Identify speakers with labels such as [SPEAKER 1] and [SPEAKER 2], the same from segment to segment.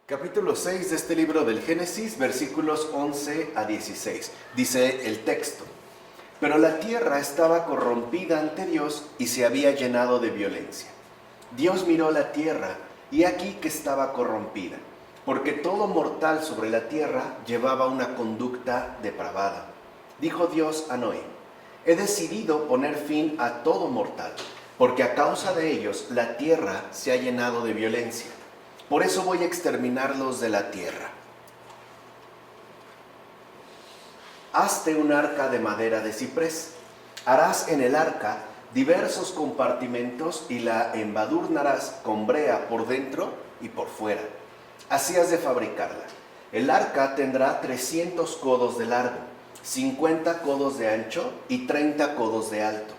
[SPEAKER 1] Capítulo 6 de este libro del Génesis, versículos 11 a 16. Dice el texto: Pero la tierra estaba corrompida ante Dios y se había llenado de violencia. Dios miró la tierra y aquí que estaba corrompida, porque todo mortal sobre la tierra llevaba una conducta depravada. Dijo Dios a Noé: He decidido poner fin a todo mortal, porque a causa de ellos la tierra se ha llenado de violencia. Por eso voy a exterminarlos de la tierra. Hazte un arca de madera de ciprés. Harás en el arca diversos compartimentos y la embadurnarás con brea por dentro y por fuera. Así has de fabricarla. El arca tendrá 300 codos de largo, 50 codos de ancho y 30 codos de alto.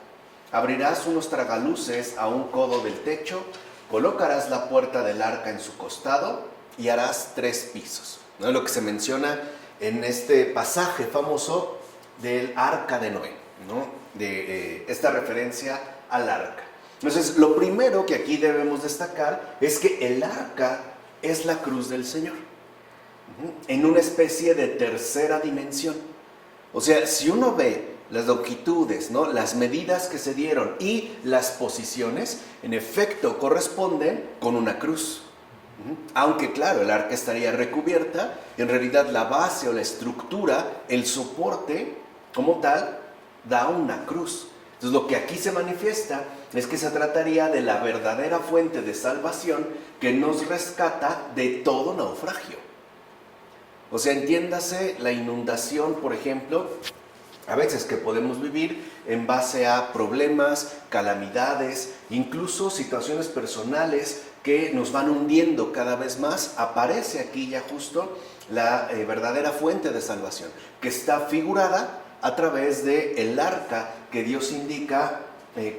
[SPEAKER 1] Abrirás unos tragaluces a un codo del techo. Colocarás la puerta del arca en su costado y harás 3 pisos. ¿No? Lo que se menciona en este pasaje famoso del arca de Noé, ¿no? De esta referencia al arca. Entonces, lo primero que aquí debemos destacar es que el arca es la cruz del Señor, en una especie de tercera dimensión. O sea, si uno ve las longitudes, ¿no?, las medidas que se dieron y las posiciones, en efecto corresponden con una cruz. Aunque claro, el arca estaría recubierta, en realidad la base o la estructura, el soporte como tal, da una cruz. Entonces lo que aquí se manifiesta es que se trataría de la verdadera fuente de salvación que nos rescata de todo naufragio. O sea, entiéndase la inundación, por ejemplo, a veces que podemos vivir en base a problemas, calamidades, incluso situaciones personales que nos van hundiendo cada vez más. Aparece aquí ya justo la verdadera fuente de salvación, que está figurada a través del arca que Dios indica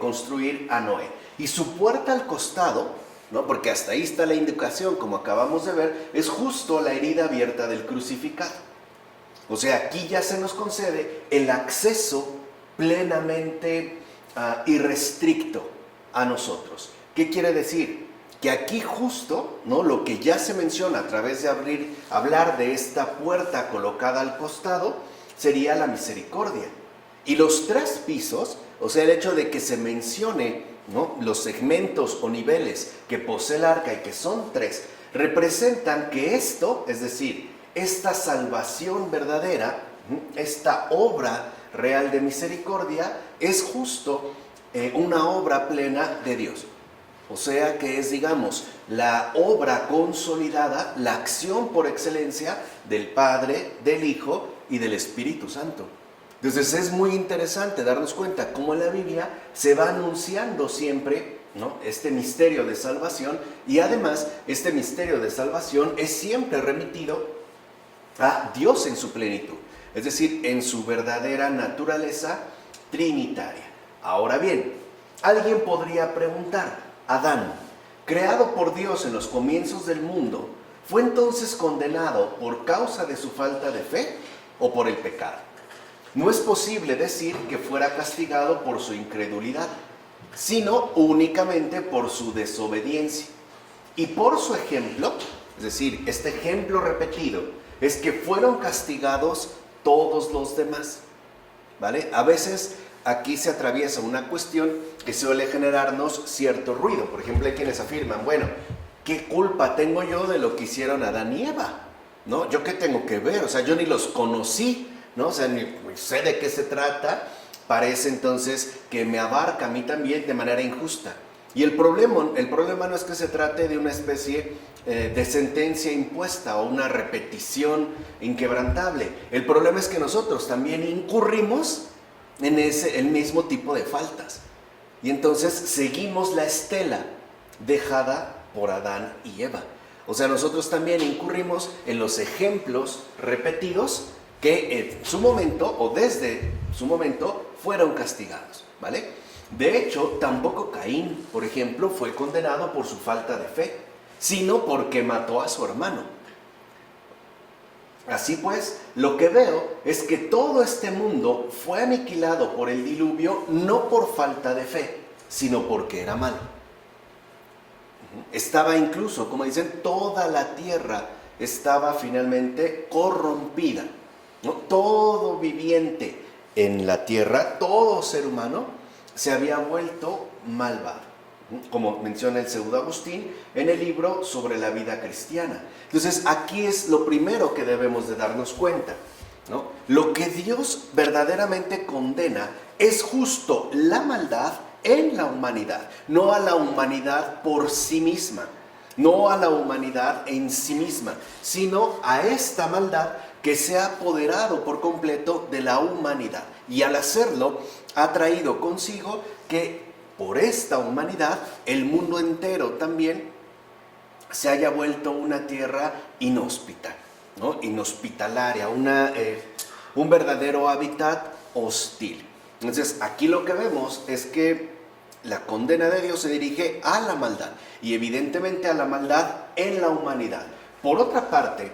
[SPEAKER 1] construir a Noé. Y su puerta al costado, ¿no?, porque hasta ahí está la indicación, como acabamos de ver, es justo la herida abierta del crucificado. O sea, aquí ya se nos concede el acceso plenamente irrestricto a nosotros. ¿Qué quiere decir? Que aquí justo, ¿no?, lo que ya se menciona a través de hablar de esta puerta colocada al costado, sería la misericordia. Y los 3 pisos, o sea, el hecho de que se mencione, ¿no?, los segmentos o niveles que posee el arca y que son 3, representan que esto, es decir, esta salvación verdadera, esta obra real de misericordia, es justo una obra plena de Dios. O sea que es, digamos, la obra consolidada, la acción por excelencia del Padre, del Hijo y del Espíritu Santo. Entonces es muy interesante darnos cuenta cómo en la Biblia se va anunciando siempre, ¿no?, este misterio de salvación, y además este misterio de salvación es siempre remitido a Dios en su plenitud, es decir, en su verdadera naturaleza trinitaria. Ahora bien, alguien podría preguntar: Adán, creado por Dios en los comienzos del mundo, ¿fue entonces condenado por causa de su falta de fe o por el pecado? No es posible decir que fuera castigado por su incredulidad, sino únicamente por su desobediencia. Y por su ejemplo, es decir, este ejemplo repetido, es que fueron castigados todos los demás, ¿vale? A veces aquí se atraviesa una cuestión que suele generarnos cierto ruido. Por ejemplo, hay quienes afirman: bueno, ¿qué culpa tengo yo de lo que hicieron Adán y Eva? ¿No? ¿Yo qué tengo que ver? O sea, yo ni los conocí, ¿no? O sea, ni sé de qué se trata. Parece entonces que me abarca a mí también de manera injusta. Y el problema no es que se trate de una especie de sentencia impuesta o una repetición inquebrantable. El problema es que nosotros también incurrimos en el mismo tipo de faltas. Y entonces seguimos la estela dejada por Adán y Eva. O sea, nosotros también incurrimos en los ejemplos repetidos que en su momento o desde su momento fueron castigados, ¿vale? De hecho, tampoco Caín, por ejemplo, fue condenado por su falta de fe, sino porque mató a su hermano. Así pues, lo que veo es que todo este mundo fue aniquilado por el diluvio no por falta de fe, sino porque era malo. Estaba incluso, como dicen, toda la tierra estaba finalmente corrompida, ¿no? Todo viviente en la tierra, todo ser humano, se había vuelto malvado, como menciona el pseudo Agustín en el libro sobre la vida cristiana. Entonces aquí es lo primero que debemos de darnos cuenta, ¿no? Lo que Dios verdaderamente condena es justo la maldad en la humanidad, no a la humanidad por sí misma, no a la humanidad en sí misma, sino a esta maldad que se ha apoderado por completo de la humanidad. Y al hacerlo, ha traído consigo que por esta humanidad, el mundo entero también se haya vuelto una tierra inhóspita, ¿no? Inhospitalaria, un verdadero hábitat hostil. Entonces, aquí lo que vemos es que la condena de Dios se dirige a la maldad, y evidentemente a la maldad en la humanidad. Por otra parte,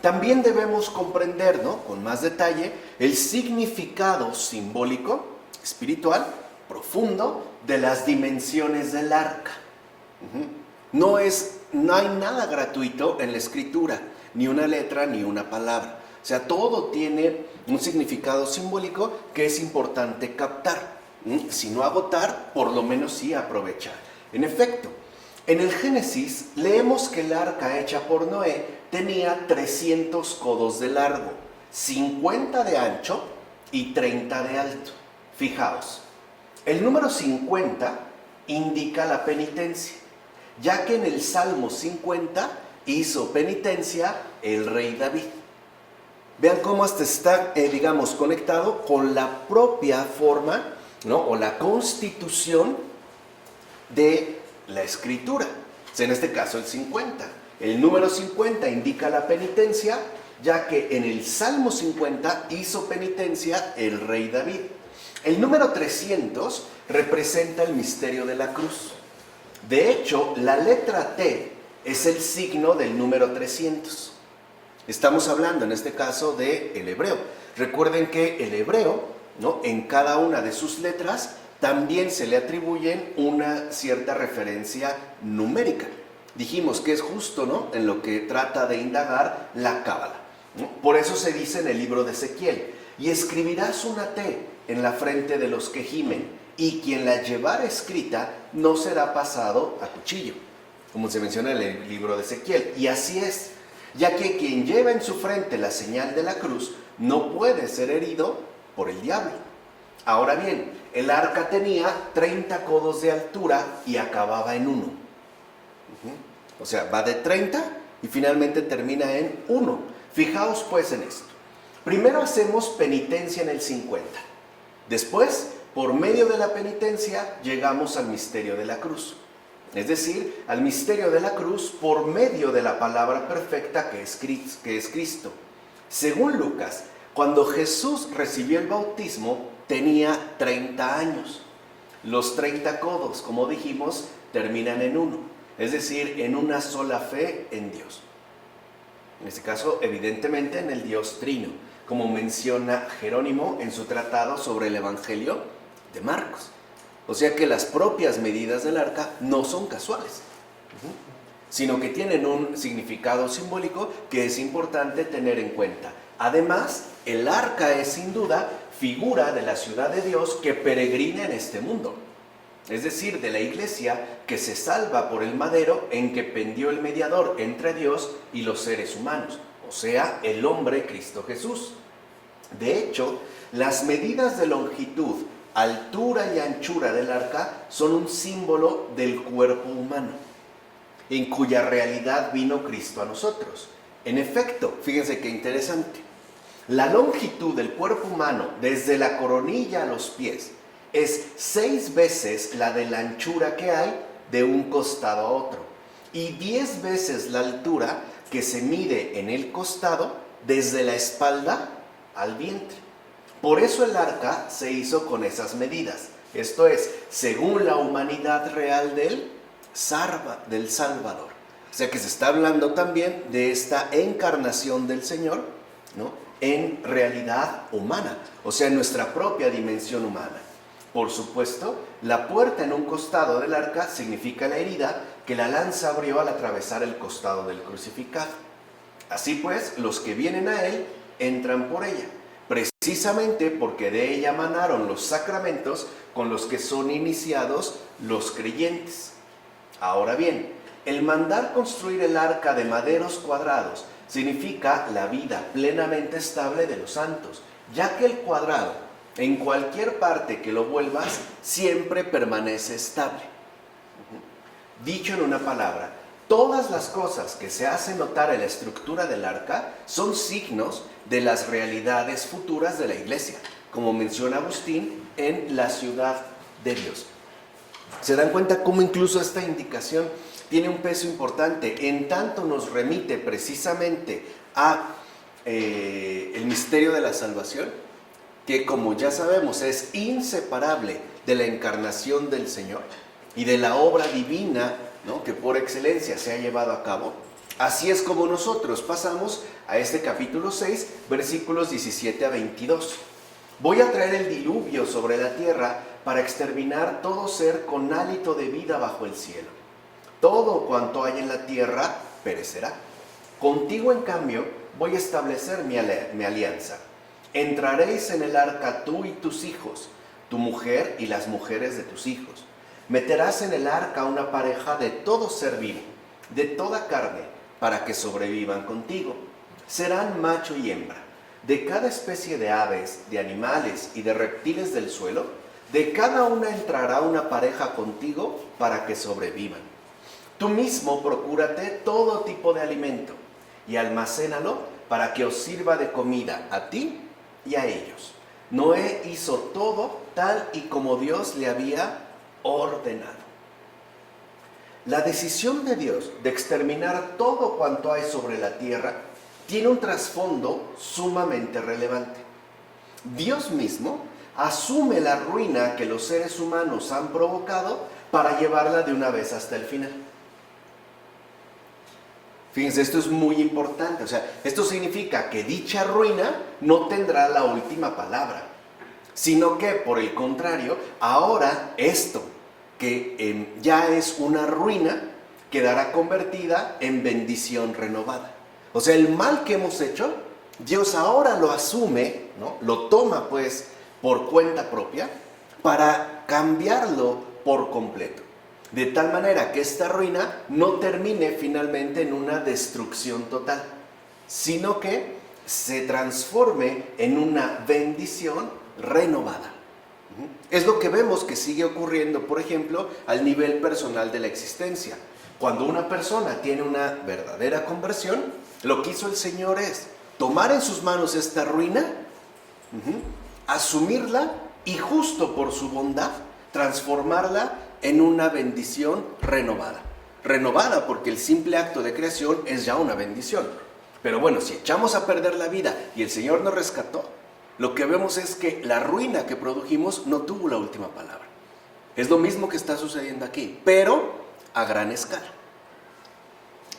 [SPEAKER 1] también debemos comprender, ¿no?, con más detalle, el significado simbólico, espiritual, profundo, de las dimensiones del arca. No hay nada gratuito en la escritura, ni una letra, ni una palabra. O sea, todo tiene un significado simbólico que es importante captar. Si no agotar, por lo menos sí aprovechar. En efecto, en el Génesis leemos que el arca hecha por Noé tenía 300 codos de largo, 50 de ancho y 30 de alto. Fijaos, el número 50 indica la penitencia, ya que en el Salmo 50 hizo penitencia el rey David. Vean cómo hasta está, conectado con la propia forma, ¿no?, o la constitución de la escritura. O sea, en este caso el 50. El número 50 indica la penitencia, ya que en el Salmo 50 hizo penitencia el rey David. El número 300 representa el misterio de la cruz. De hecho, la letra T es el signo del número 300. Estamos hablando en este caso del hebreo. Recuerden que el hebreo, ¿no?, en cada una de sus letras también se le atribuyen una cierta referencia numérica. Dijimos que es justo, ¿no?, en lo que trata de indagar la cábala, ¿no? Por eso se dice en el libro de Ezequiel: y escribirás una T en la frente de los que gimen, y quien la llevara escrita no será pasado a cuchillo, como se menciona en el libro de Ezequiel. Y así es, ya que quien lleva en su frente la señal de la cruz no puede ser herido por el diablo. Ahora bien, el arca tenía 30 codos de altura y acababa en 1. O sea, va de 30 y finalmente termina en 1. Fijaos pues en esto. Primero hacemos penitencia en el 50. Después, por medio de la penitencia, llegamos al misterio de la cruz. Es decir, al misterio de la cruz por medio de la palabra perfecta que es Cristo. Según Lucas, cuando Jesús recibió el bautismo, tenía 30 años. Los 30 codos, como dijimos, terminan en 1. Es decir, en una sola fe en Dios. En este caso, evidentemente, en el Dios Trino, como menciona Jerónimo en su tratado sobre el Evangelio de Marcos. O sea que las propias medidas del arca no son casuales, sino que tienen un significado simbólico que es importante tener en cuenta. Además, el arca es sin duda figura de la ciudad de Dios que peregrina en este mundo. Es decir, de la iglesia que se salva por el madero en que pendió el mediador entre Dios y los seres humanos, o sea, el hombre Cristo Jesús. De hecho, las medidas de longitud, altura y anchura del arca son un símbolo del cuerpo humano, en cuya realidad vino Cristo a nosotros. En efecto, fíjense qué interesante, la longitud del cuerpo humano desde la coronilla a los pies es 6 veces la de la anchura que hay de un costado a otro, y 10 veces la altura que se mide en el costado desde la espalda al vientre. Por eso el arca se hizo con esas medidas, esto es, según la humanidad real del Salvador. O sea que se está hablando también de esta encarnación del Señor, ¿no?, en realidad humana, o sea, en nuestra propia dimensión humana. Por supuesto, la puerta en un costado del arca significa la herida que la lanza abrió al atravesar el costado del crucificado. Así pues, los que vienen a él entran por ella, precisamente porque de ella manaron los sacramentos con los que son iniciados los creyentes. Ahora bien, el mandar construir el arca de maderos cuadrados significa la vida plenamente estable de los santos, ya que el cuadrado, en cualquier parte que lo vuelvas, siempre permanece estable. Dicho en una palabra, todas las cosas que se hacen notar en la estructura del arca son signos de las realidades futuras de la iglesia, como menciona Agustín en La ciudad de Dios. ¿Se dan cuenta cómo incluso esta indicación tiene un peso importante? En tanto nos remite precisamente a el misterio de la salvación, que como ya sabemos es inseparable de la encarnación del Señor y de la obra divina, ¿no?, que por excelencia se ha llevado a cabo. Así es como nosotros pasamos a este capítulo 6, versículos 17 a 22. Voy a traer el diluvio sobre la tierra para exterminar todo ser con hálito de vida bajo el cielo. Todo cuanto hay en la tierra perecerá. Contigo, en cambio, voy a establecer mi alianza. Entraréis en el arca tú y tus hijos, tu mujer y las mujeres de tus hijos. Meterás en el arca una pareja de todo ser vivo, de toda carne, para que sobrevivan contigo. Serán macho y hembra. De cada especie de aves, de animales y de reptiles del suelo, de cada una entrará una pareja contigo para que sobrevivan. Tú mismo procúrate todo tipo de alimento y almacénalo para que os sirva de comida a ti y a ellos. Noé hizo todo tal y como Dios le había ordenado. La decisión de Dios de exterminar todo cuanto hay sobre la tierra tiene un trasfondo sumamente relevante. Dios mismo asume la ruina que los seres humanos han provocado para llevarla de una vez hasta el final. Fíjense, esto es muy importante. O sea, esto significa que dicha ruina no tendrá la última palabra, sino que, por el contrario, ahora esto, que ya es una ruina, quedará convertida en bendición renovada. O sea, el mal que hemos hecho, Dios ahora lo asume, ¿no?, lo toma pues por cuenta propia para cambiarlo por completo. De tal manera que esta ruina no termine finalmente en una destrucción total, sino que se transforme en una bendición renovada. Es lo que vemos que sigue ocurriendo, por ejemplo, al nivel personal de la existencia. Cuando una persona tiene una verdadera conversión, lo que hizo el Señor es tomar en sus manos esta ruina, asumirla y justo por su bondad transformarla en una bendición renovada. Renovada porque el simple acto de creación es ya una bendición. Pero bueno, si echamos a perder la vida y el Señor nos rescató, lo que vemos es que la ruina que produjimos no tuvo la última palabra. Es lo mismo que está sucediendo aquí, pero a gran escala.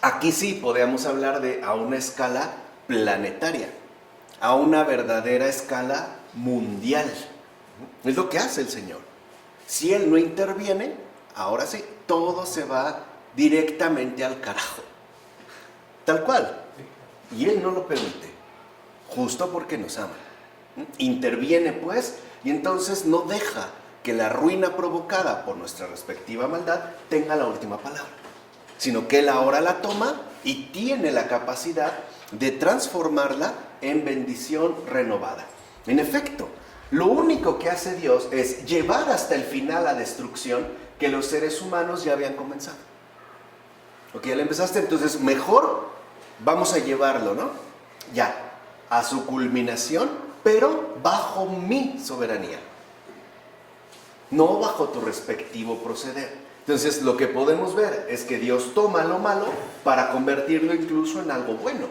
[SPEAKER 1] Aquí sí podemos hablar de a una escala planetaria, a una verdadera escala mundial. Es lo que hace el Señor. Si Él no interviene, ahora sí, todo se va directamente al carajo. Tal cual. Y Él no lo permite, justo porque nos ama. Interviene pues, y entonces no deja que la ruina provocada por nuestra respectiva maldad tenga la última palabra, sino que Él ahora la toma y tiene la capacidad de transformarla en bendición renovada. En efecto, lo único que hace Dios es llevar hasta el final la destrucción que los seres humanos ya habían comenzado. Ok, ya le empezaste, entonces mejor vamos a llevarlo, ¿no? Ya, a su culminación, pero bajo mi soberanía, no bajo tu respectivo proceder. Entonces lo que podemos ver es que Dios toma lo malo para convertirlo incluso en algo bueno.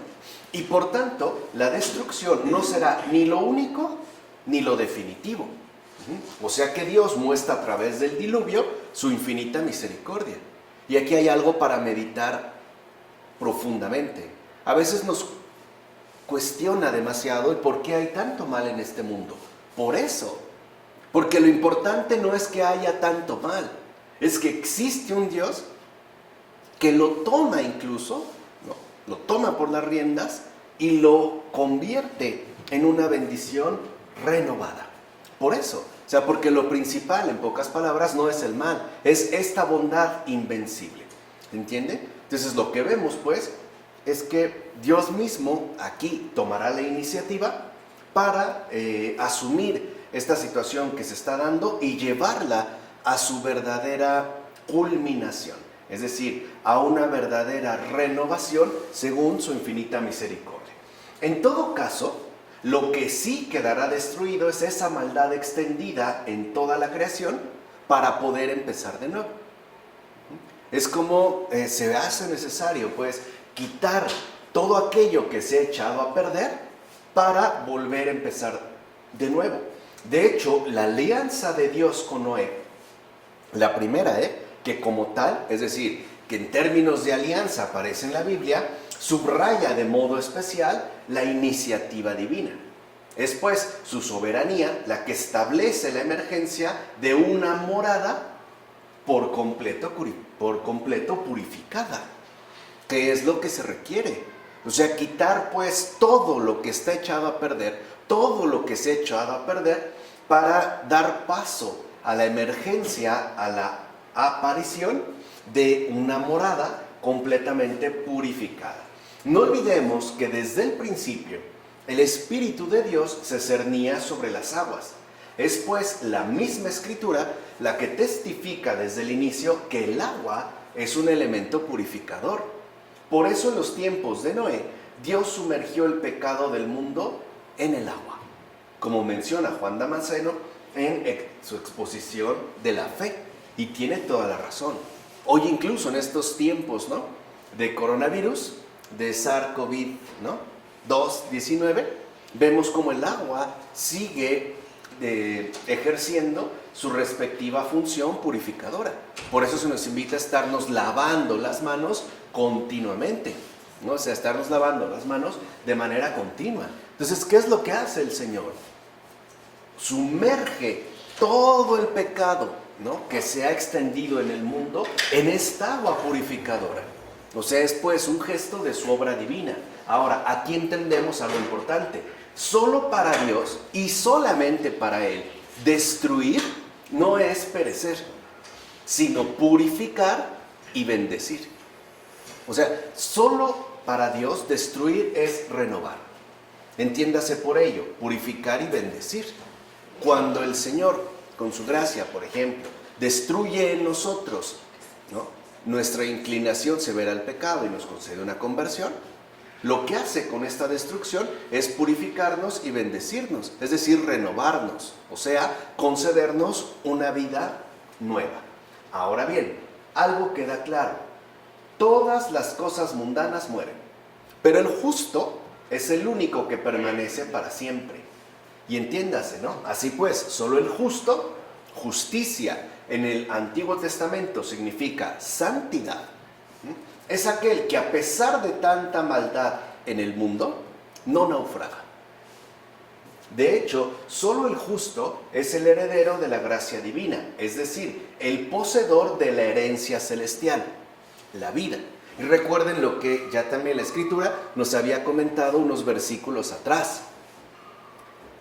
[SPEAKER 1] Y por tanto, la destrucción no será ni lo único ni lo definitivo. O sea que Dios muestra a través del diluvio su infinita misericordia. Y aquí hay algo para meditar profundamente. A veces nos cuestiona demasiado el por qué hay tanto mal en este mundo. Por eso, porque lo importante no es que haya tanto mal, es que existe un Dios que lo toma incluso, ¿no? Lo toma por las riendas y lo convierte en una bendición renovada. Por eso, o sea, porque lo principal, en pocas palabras, no es el mal, es esta bondad invencible. ¿Entienden? Entonces lo que vemos, pues, es que Dios mismo aquí tomará la iniciativa para asumir esta situación que se está dando y llevarla a su verdadera culminación, es decir, a una verdadera renovación según su infinita misericordia. En todo caso, lo que sí quedará destruido es esa maldad extendida en toda la creación para poder empezar de nuevo. Es como se hace necesario, pues, quitar todo aquello que se ha echado a perder para volver a empezar de nuevo. De hecho, la alianza de Dios con Noé, la primera, que como tal, es decir, que en términos de alianza aparece en la Biblia, subraya de modo especial la iniciativa divina. Es pues su soberanía la que establece la emergencia de una morada por completo purificada, que es lo que se requiere. O sea, quitar pues todo lo que está echado a perder, todo lo que se ha echado a perder para dar paso a la emergencia, a la aparición de una morada completamente purificada. No olvidemos que desde el principio el Espíritu de Dios se cernía sobre las aguas. Es pues la misma Escritura la que testifica desde el inicio que el agua es un elemento purificador. Por eso en los tiempos de Noé, Dios sumergió el pecado del mundo en el agua, como menciona Juan Damasceno en su exposición de la fe, y tiene toda la razón. Hoy incluso en estos tiempos, ¿no?, de coronavirus, de SARS-CoV, ¿no?, 2-19, vemos como el agua sigue ejerciendo su respectiva función purificadora. Por eso se nos invita a estarnos lavando las manos continuamente, ¿no? O sea, estarnos lavando las manos de manera continua. Entonces, ¿qué es lo que hace el Señor? Sumerge todo el pecado, ¿no?, que se ha extendido en el mundo en esta agua purificadora. O sea, es pues un gesto de su obra divina. Ahora, aquí entendemos algo importante. Solo para Dios y solamente para Él, destruir no es perecer, sino purificar y bendecir. O sea, solo para Dios destruir es renovar. Entiéndase por ello, purificar y bendecir. Cuando el Señor, con su gracia, por ejemplo, destruye en nosotros, ¿no?, nuestra inclinación severa al pecado y nos concede una conversión, lo que hace con esta destrucción es purificarnos y bendecirnos, es decir, renovarnos, o sea, concedernos una vida nueva. Ahora bien, algo queda claro: todas las cosas mundanas mueren, pero el justo es el único que permanece para siempre. Y entiéndase, ¿no? Así pues, solo el justo, justicia en el Antiguo Testamento significa santidad, es aquel que a pesar de tanta maldad en el mundo, no naufraga. De hecho, solo el justo es el heredero de la gracia divina, es decir, el poseedor de la herencia celestial, la vida. Y recuerden lo que ya también la Escritura nos había comentado unos versículos atrás.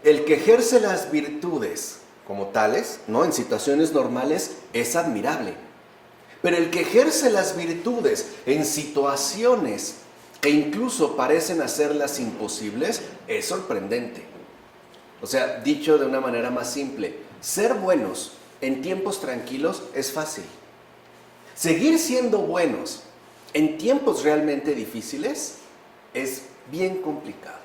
[SPEAKER 1] El que ejerce las virtudes como tales, ¿no?, en situaciones normales, es admirable. Pero el que ejerce las virtudes en situaciones que incluso parecen hacerlas imposibles, es sorprendente. O sea, dicho de una manera más simple, ser buenos en tiempos tranquilos es fácil. Seguir siendo buenos en tiempos realmente difíciles es bien complicado.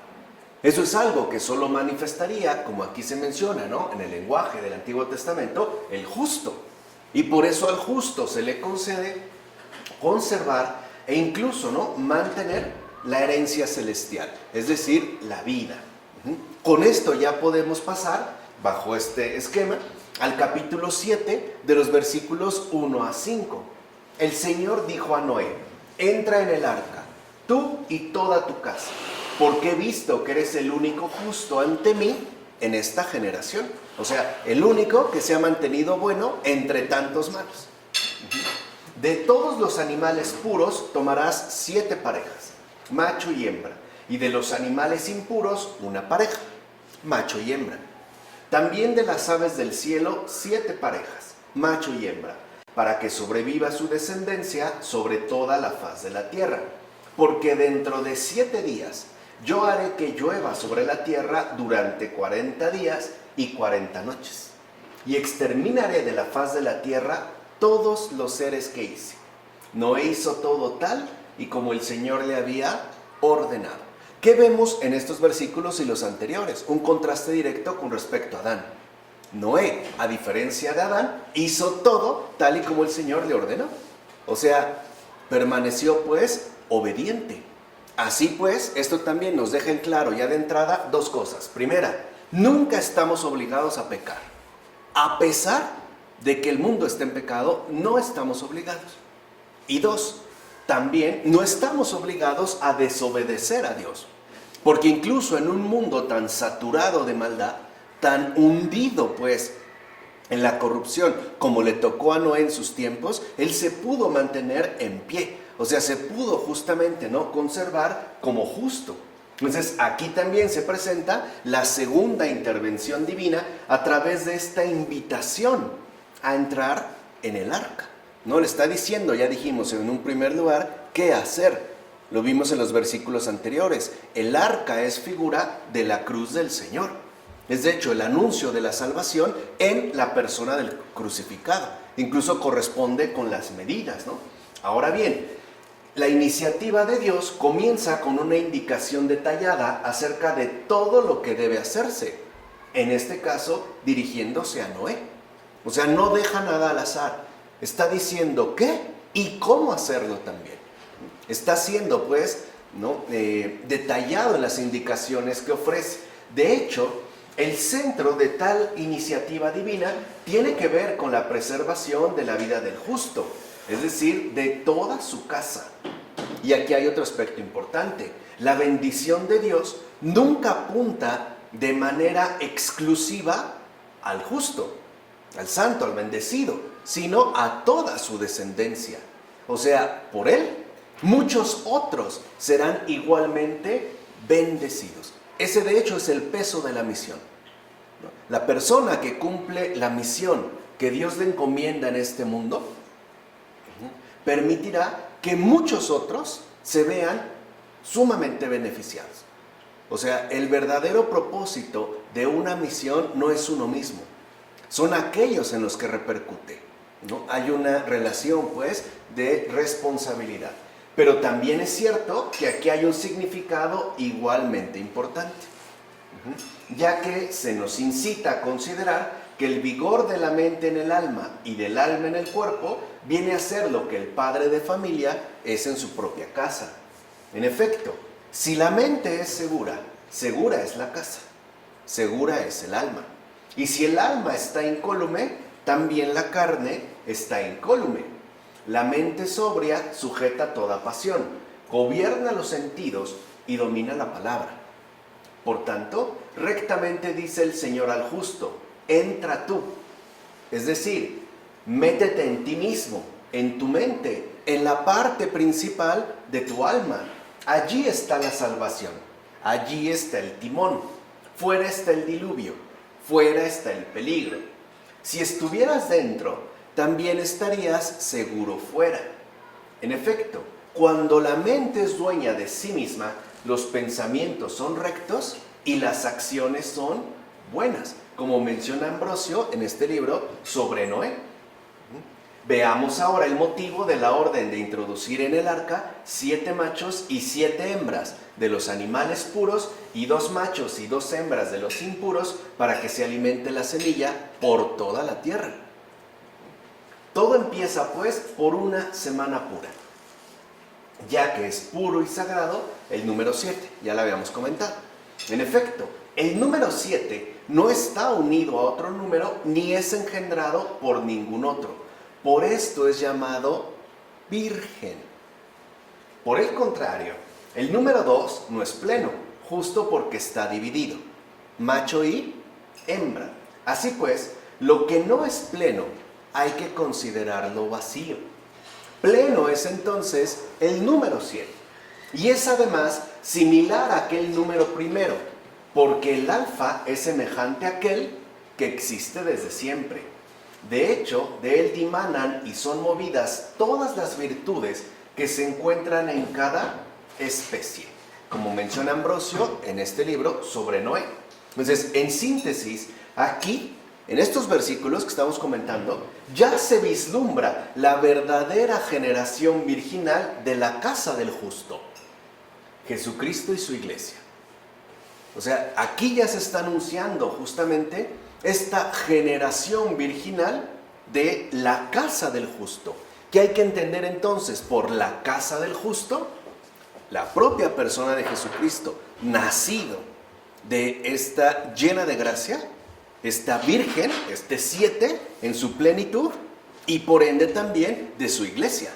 [SPEAKER 1] Eso es algo que solo manifestaría, como aquí se menciona, ¿no?, en el lenguaje del Antiguo Testamento, el justo. Y por eso al justo se le concede conservar e incluso, ¿no?, mantener la herencia celestial, es decir, la vida. Con esto ya podemos pasar, bajo este esquema, al capítulo 7 de los versículos 1 a 5. El Señor dijo a Noé: entra en el arca, tú y toda tu casa, porque he visto que eres el único justo ante mí en esta generación. O sea, el único que se ha mantenido bueno entre tantos malos. De todos los animales puros tomarás 7 parejas, macho y hembra, y de los animales impuros una pareja, macho y hembra. También de las aves del cielo 7 parejas, macho y hembra, para que sobreviva su descendencia sobre toda la faz de la tierra. Porque dentro de 7 días yo haré que llueva sobre la tierra durante 40 días y 40 noches. Y exterminaré de la faz de la tierra todos los seres que hice. Noé hizo todo tal y como el Señor le había ordenado. ¿Qué vemos en estos versículos y los anteriores? Un contraste directo con respecto a Adán. Noé, a diferencia de Adán, hizo todo tal y como el Señor le ordenó. O sea, permaneció pues obediente. Así pues, esto también nos deja en claro ya de entrada 2 cosas. Primera, nunca estamos obligados a pecar. A pesar de que el mundo esté en pecado, no estamos obligados. Y 2, también no estamos obligados a desobedecer a Dios. Porque incluso en un mundo tan saturado de maldad, tan hundido pues en la corrupción como le tocó a Noé en sus tiempos, él se pudo mantener en pie. O sea, se pudo justamente, ¿no?, conservar como justo. Entonces, aquí también se presenta la segunda intervención divina a través de esta invitación a entrar en el arca. No le está diciendo, ya dijimos en un primer lugar, qué hacer. Lo vimos en los versículos anteriores. El arca es figura de la cruz del Señor. Es de hecho el anuncio de la salvación en la persona del crucificado. Incluso corresponde con las medidas, ¿no? Ahora bien, la iniciativa de Dios comienza con una indicación detallada acerca de todo lo que debe hacerse. En este caso, dirigiéndose a Noé. O sea, no deja nada al azar. Está diciendo qué y cómo hacerlo también. Está siendo, pues, ¿no?, detallado en las indicaciones que ofrece. De hecho, el centro de tal iniciativa divina tiene que ver con la preservación de la vida del justo, es decir, de toda su casa. Y aquí hay otro aspecto importante. La bendición de Dios nunca apunta de manera exclusiva al justo, al santo, al bendecido, sino a toda su descendencia. O sea, por él, muchos otros serán igualmente bendecidos. Ese de hecho es el peso de la misión. La persona que cumple la misión que Dios le encomienda en este mundo, permitirá que muchos otros se vean sumamente beneficiados. O sea, el verdadero propósito de una misión no es uno mismo, son aquellos en los que repercute, ¿no? Hay una relación, pues, de responsabilidad. Pero también es cierto que aquí hay un significado igualmente importante, ya que se nos incita a considerar que el vigor de la mente en el alma y del alma en el cuerpo viene a ser lo que el padre de familia es en su propia casa. En efecto, si la mente es segura, segura es la casa, segura es el alma. Y si el alma está incólume, también la carne está incólume. La mente sobria sujeta toda pasión, gobierna los sentidos y domina la palabra. Por tanto, rectamente dice el Señor al justo: entra tú. Es decir, métete en ti mismo, en tu mente, en la parte principal de tu alma. Allí está la salvación, allí está el timón, fuera está el diluvio, fuera está el peligro. Si estuvieras dentro, también estarías seguro fuera. En efecto, cuando la mente es dueña de sí misma, los pensamientos son rectos y las acciones son buenas, como menciona Ambrosio en este libro sobre Noé. Veamos ahora el motivo de la orden de introducir en el arca 7 machos y 7 hembras de los animales puros y 2 machos y 2 hembras de los impuros para que se alimente la semilla por toda la tierra. Todo empieza pues por una semana pura, ya que es puro y sagrado el número 7, ya lo habíamos comentado. En efecto, el número 7 no está unido a otro número ni es engendrado por ningún otro. Por esto es llamado virgen. Por el contrario, el número 2 no es pleno, justo porque está dividido, macho y hembra. Así pues, lo que no es pleno hay que considerarlo vacío. Pleno es entonces el número 100. Y es además similar a aquel número primero, porque el alfa es semejante a aquel que existe desde siempre. De hecho, de él dimanan y son movidas todas las virtudes que se encuentran en cada especie, como menciona Ambrosio en este libro sobre Noé. Entonces, en síntesis, aquí, en estos versículos que estamos comentando, ya se vislumbra la verdadera generación virginal de la casa del justo, Jesucristo y su iglesia. O sea, aquí ya se está anunciando justamente esta generación virginal de la casa del justo. ¿Qué hay que entender entonces por la casa del justo? La propia persona de Jesucristo, nacido de esta llena de gracia, esta virgen, este 7 en su plenitud, y por ende también de su iglesia,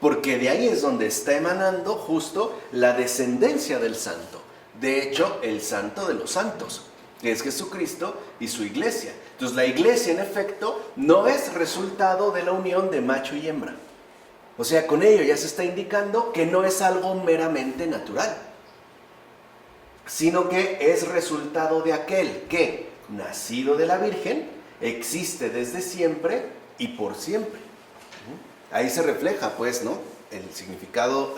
[SPEAKER 1] porque de ahí es donde está emanando justo la descendencia del santo. De hecho, el santo de los santos, que es Jesucristo y su iglesia. Entonces la iglesia, en efecto, no es resultado de la unión de macho y hembra. O sea, con ello ya se está indicando que no es algo meramente natural, sino que es resultado de aquel que, nacido de la Virgen, existe desde siempre y por siempre. Ahí se refleja, pues, ¿no?, el significado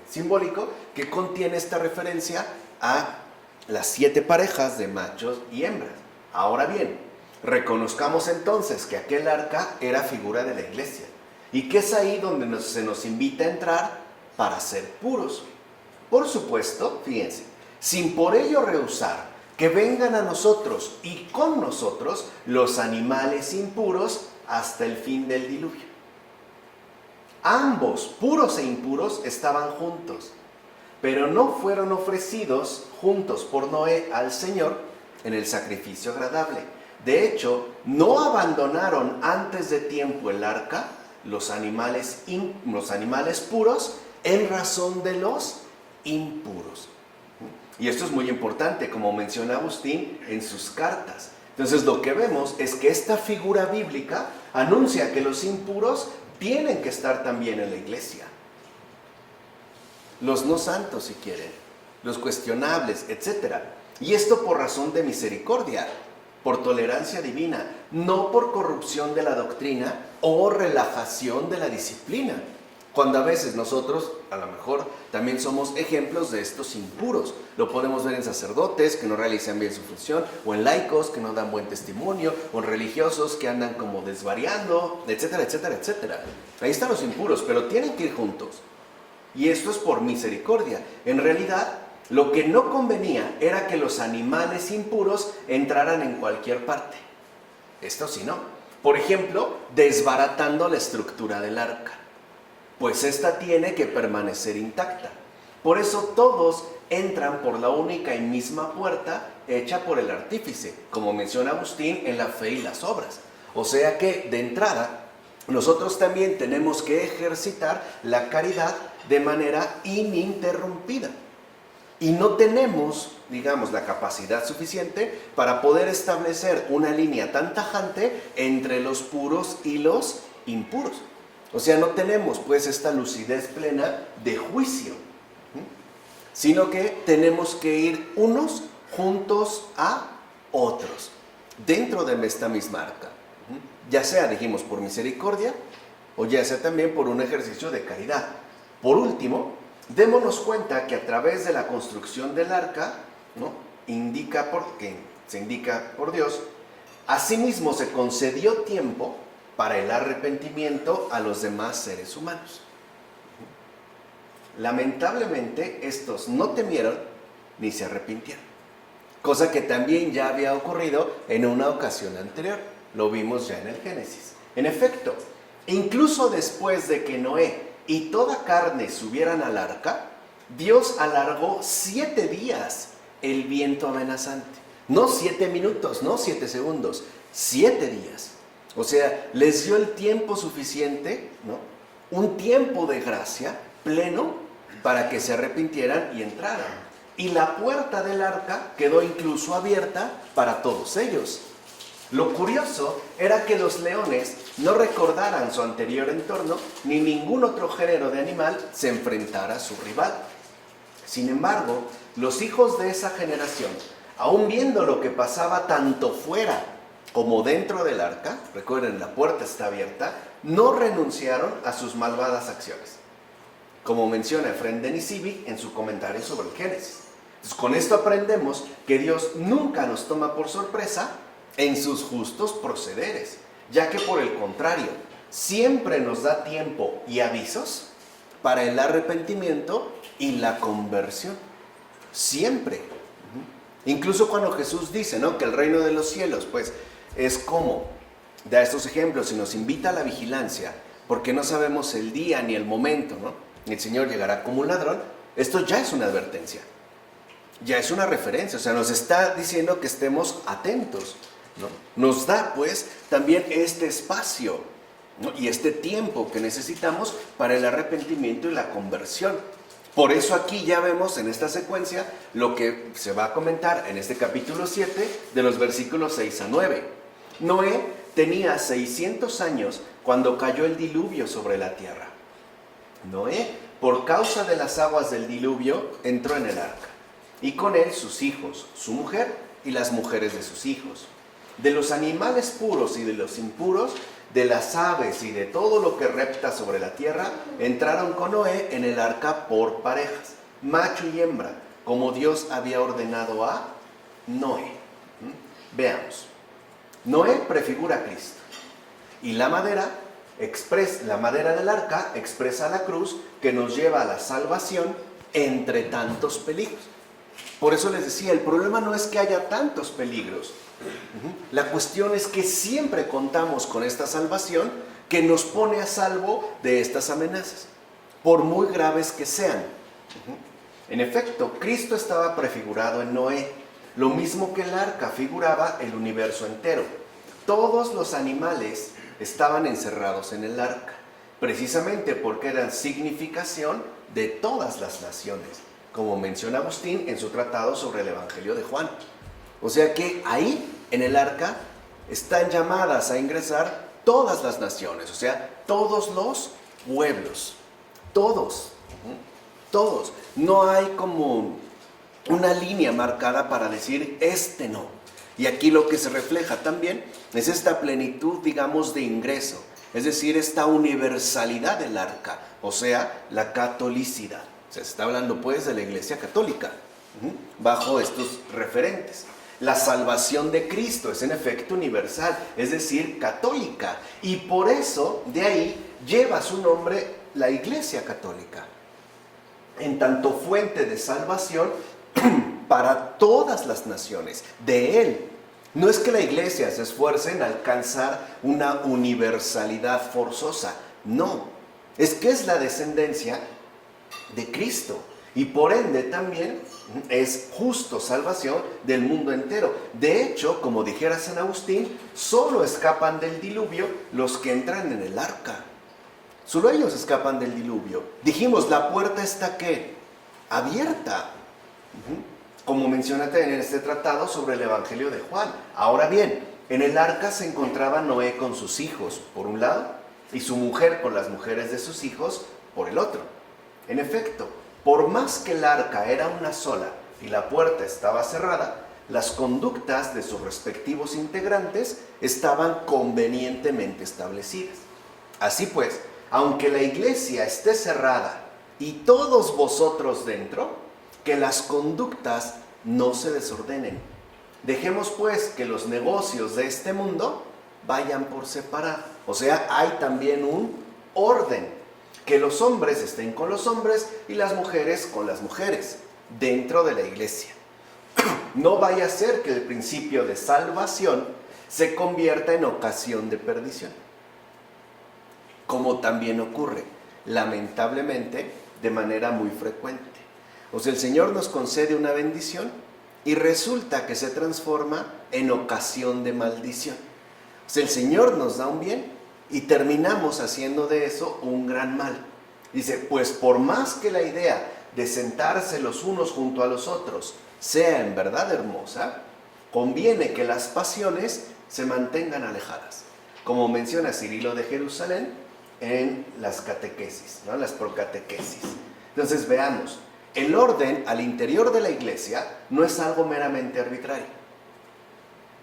[SPEAKER 1] simbólico que contiene esta referencia a las 7 parejas de machos y hembras. Ahora bien, reconozcamos entonces que aquel arca era figura de la iglesia y que es ahí donde se nos invita a entrar para ser puros. Por supuesto, fíjense, sin por ello rehusar que vengan a nosotros y con nosotros los animales impuros hasta el fin del diluvio. Ambos, puros e impuros, estaban juntos, pero no fueron ofrecidos juntos por Noé al Señor en el sacrificio agradable. De hecho, no abandonaron antes de tiempo el arca los animales puros en razón de los impuros. Y esto es muy importante, como menciona Agustín en sus cartas. Entonces lo que vemos es que esta figura bíblica anuncia que los impuros tienen que estar también en la iglesia. Los no santos, si quieren, los cuestionables, etc. Y esto por razón de misericordia, por tolerancia divina, no por corrupción de la doctrina o relajación de la disciplina. Cuando a veces nosotros, a lo mejor, también somos ejemplos de estos impuros. Lo podemos ver en sacerdotes que no realizan bien su función, o en laicos que no dan buen testimonio, o en religiosos que andan como desvariando, etcétera, etcétera, etcétera. Ahí están los impuros, pero tienen que ir juntos. Y esto es por misericordia. En realidad, lo que no convenía era que los animales impuros entraran en cualquier parte. Esto sí no. Por ejemplo, desbaratando la estructura del arca, pues esta tiene que permanecer intacta. Por eso todos entran por la única y misma puerta hecha por el artífice, como menciona Agustín en La Fe y las Obras. O sea que, de entrada, nosotros también tenemos que ejercitar la caridad de manera ininterrumpida. Y no tenemos, digamos, la capacidad suficiente para poder establecer una línea tan tajante entre los puros y los impuros. O sea, no tenemos pues esta lucidez plena de juicio, sino que tenemos que ir unos juntos a otros, dentro de esta misma arca. Ya sea, dijimos, por misericordia, o ya sea también por un ejercicio de caridad. Por último, démonos cuenta que a través de la construcción del arca, ¿no?, que se indica por Dios, asimismo se concedió tiempo para el arrepentimiento a los demás seres humanos. Lamentablemente, estos no temieron ni se arrepintieron, cosa que también ya había ocurrido en una ocasión anterior. Lo vimos ya en el Génesis. En efecto, incluso después de que Noé y toda carne subieran al arca, Dios alargó 7 días el viento amenazante. No 7 minutos, no 7 segundos, 7 días. O sea, les dio el tiempo suficiente, ¿no?, un tiempo de gracia pleno para que se arrepintieran y entraran. Y la puerta del arca quedó incluso abierta para todos ellos. Lo curioso era que los leones no recordaran su anterior entorno, ni ningún otro género de animal se enfrentara a su rival. Sin embargo, los hijos de esa generación, aun viendo lo que pasaba tanto fuera como dentro del arca, recuerden, la puerta está abierta, no renunciaron a sus malvadas acciones, como menciona Efrén de Nisibi en su comentario sobre el Génesis. Entonces, con esto aprendemos que Dios nunca nos toma por sorpresa en sus justos procederes, ya que por el contrario, siempre nos da tiempo y avisos para el arrepentimiento y la conversión. Siempre. Incluso cuando Jesús dice, ¿no?, que el reino de los cielos, pues, es como, da estos ejemplos y nos invita a la vigilancia, porque no sabemos el día ni el momento, ¿no? El Señor llegará como un ladrón. Esto ya es una advertencia, ya es una referencia, o sea, nos está diciendo que estemos atentos, ¿no? Nos da, pues, también este espacio, ¿no?, y este tiempo que necesitamos para el arrepentimiento y la conversión. Por eso aquí ya vemos en esta secuencia lo que se va a comentar en este capítulo 7 de los versículos 6 a 9. Noé tenía 600 años cuando cayó el diluvio sobre la tierra. Noé, por causa de las aguas del diluvio, entró en el arca, y con él sus hijos, su mujer y las mujeres de sus hijos. De los animales puros y de los impuros, de las aves y de todo lo que repta sobre la tierra, entraron con Noé en el arca por parejas, macho y hembra, como Dios había ordenado a Noé. Veamos. Noé prefigura a Cristo, y la madera del arca expresa la cruz que nos lleva a la salvación entre tantos peligros. Por eso les decía, el problema no es que haya tantos peligros. La cuestión es que siempre contamos con esta salvación que nos pone a salvo de estas amenazas, por muy graves que sean. En efecto, Cristo estaba prefigurado en Noé, lo mismo que el arca figuraba el universo entero. Todos los animales estaban encerrados en el arca, precisamente porque eran significación de todas las naciones, como menciona Agustín en su tratado sobre el Evangelio de Juan. O sea que ahí, en el arca, están llamadas a ingresar todas las naciones, o sea, todos los pueblos, todos. No hay como una línea marcada para decir, este no. Y aquí lo que se refleja también es esta plenitud, digamos, de ingreso, es decir, esta universalidad del arca, o sea, la catolicidad. Se está hablando pues de la Iglesia Católica, bajo estos referentes. La salvación de Cristo es en efecto universal, es decir, católica. Y por eso, de ahí, lleva su nombre la Iglesia Católica. En tanto fuente de salvación para todas las naciones, de Él. No es que la Iglesia se esfuerce en alcanzar una universalidad forzosa, no. Es que es la descendencia de Cristo. Y por ende también es justo salvación del mundo entero. De hecho, como dijera San Agustín, solo escapan del diluvio los que entran en el arca. Solo ellos escapan del diluvio. Dijimos, la puerta está ¿qué? Abierta. Como menciona en este tratado sobre el Evangelio de Juan. Ahora bien, en el arca se encontraba Noé con sus hijos, por un lado, y su mujer con las mujeres de sus hijos, por el otro. En efecto, por más que el arca era una sola y la puerta estaba cerrada, las conductas de sus respectivos integrantes estaban convenientemente establecidas. Así pues, aunque la iglesia esté cerrada y todos vosotros dentro, que las conductas no se desordenen. Dejemos pues que los negocios de este mundo vayan por separado. O sea, hay también un orden. Que los hombres estén con los hombres y las mujeres con las mujeres dentro de la iglesia. No vaya a ser que el principio de salvación se convierta en ocasión de perdición, como también ocurre, lamentablemente, de manera muy frecuente. O sea, el Señor nos concede una bendición y resulta que se transforma en ocasión de maldición. O sea, el Señor nos da un bien y terminamos haciendo de eso un gran mal. Dice, pues por más que la idea de sentarse los unos junto a los otros sea en verdad hermosa, conviene que las pasiones se mantengan alejadas, como menciona Cirilo de Jerusalén en las catequesis, ¿no? Las procatequesis. Entonces veamos, el orden al interior de la iglesia no es algo meramente arbitrario,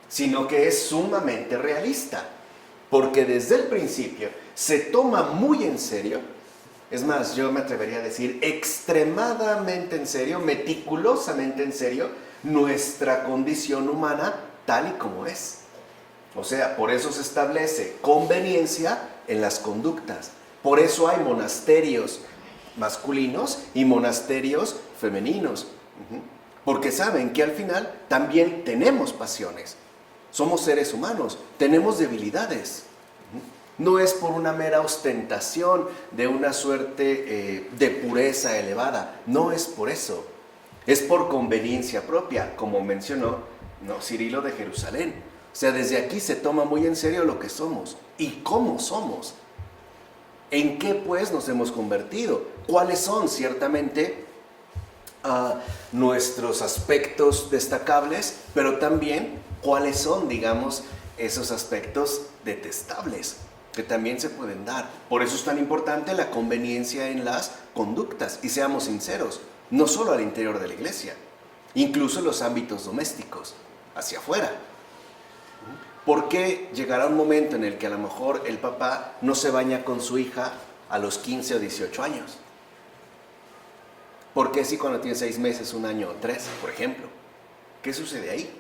[SPEAKER 1] sino que es sumamente realista, porque desde el principio se toma muy en serio, es más, yo me atrevería a decir extremadamente en serio, meticulosamente en serio, nuestra condición humana tal y como es. O sea, por eso se establece conveniencia en las conductas. Por eso hay monasterios masculinos y monasterios femeninos. Porque saben que al final también tenemos pasiones. Somos seres humanos, tenemos debilidades. No es por una mera ostentación de una suerte de pureza elevada. No es por eso. Es por conveniencia propia, como mencionó, ¿no?, Cirilo de Jerusalén. O sea, desde aquí se toma muy en serio lo que somos y cómo somos. ¿En qué pues nos hemos convertido? ¿Cuáles son ciertamente nuestros aspectos destacables, pero también cuáles son, digamos, esos aspectos detestables que también se pueden dar? Por eso es tan importante la conveniencia en las conductas, y seamos sinceros, no solo al interior de la iglesia, incluso en los ámbitos domésticos, hacia afuera. ¿Por qué llegará un momento en el que a lo mejor el papá no se baña con su hija a los 15 o 18 años? ¿Por qué si cuando tiene 6 meses, 1 año o 3, por ejemplo? ¿Qué sucede ahí?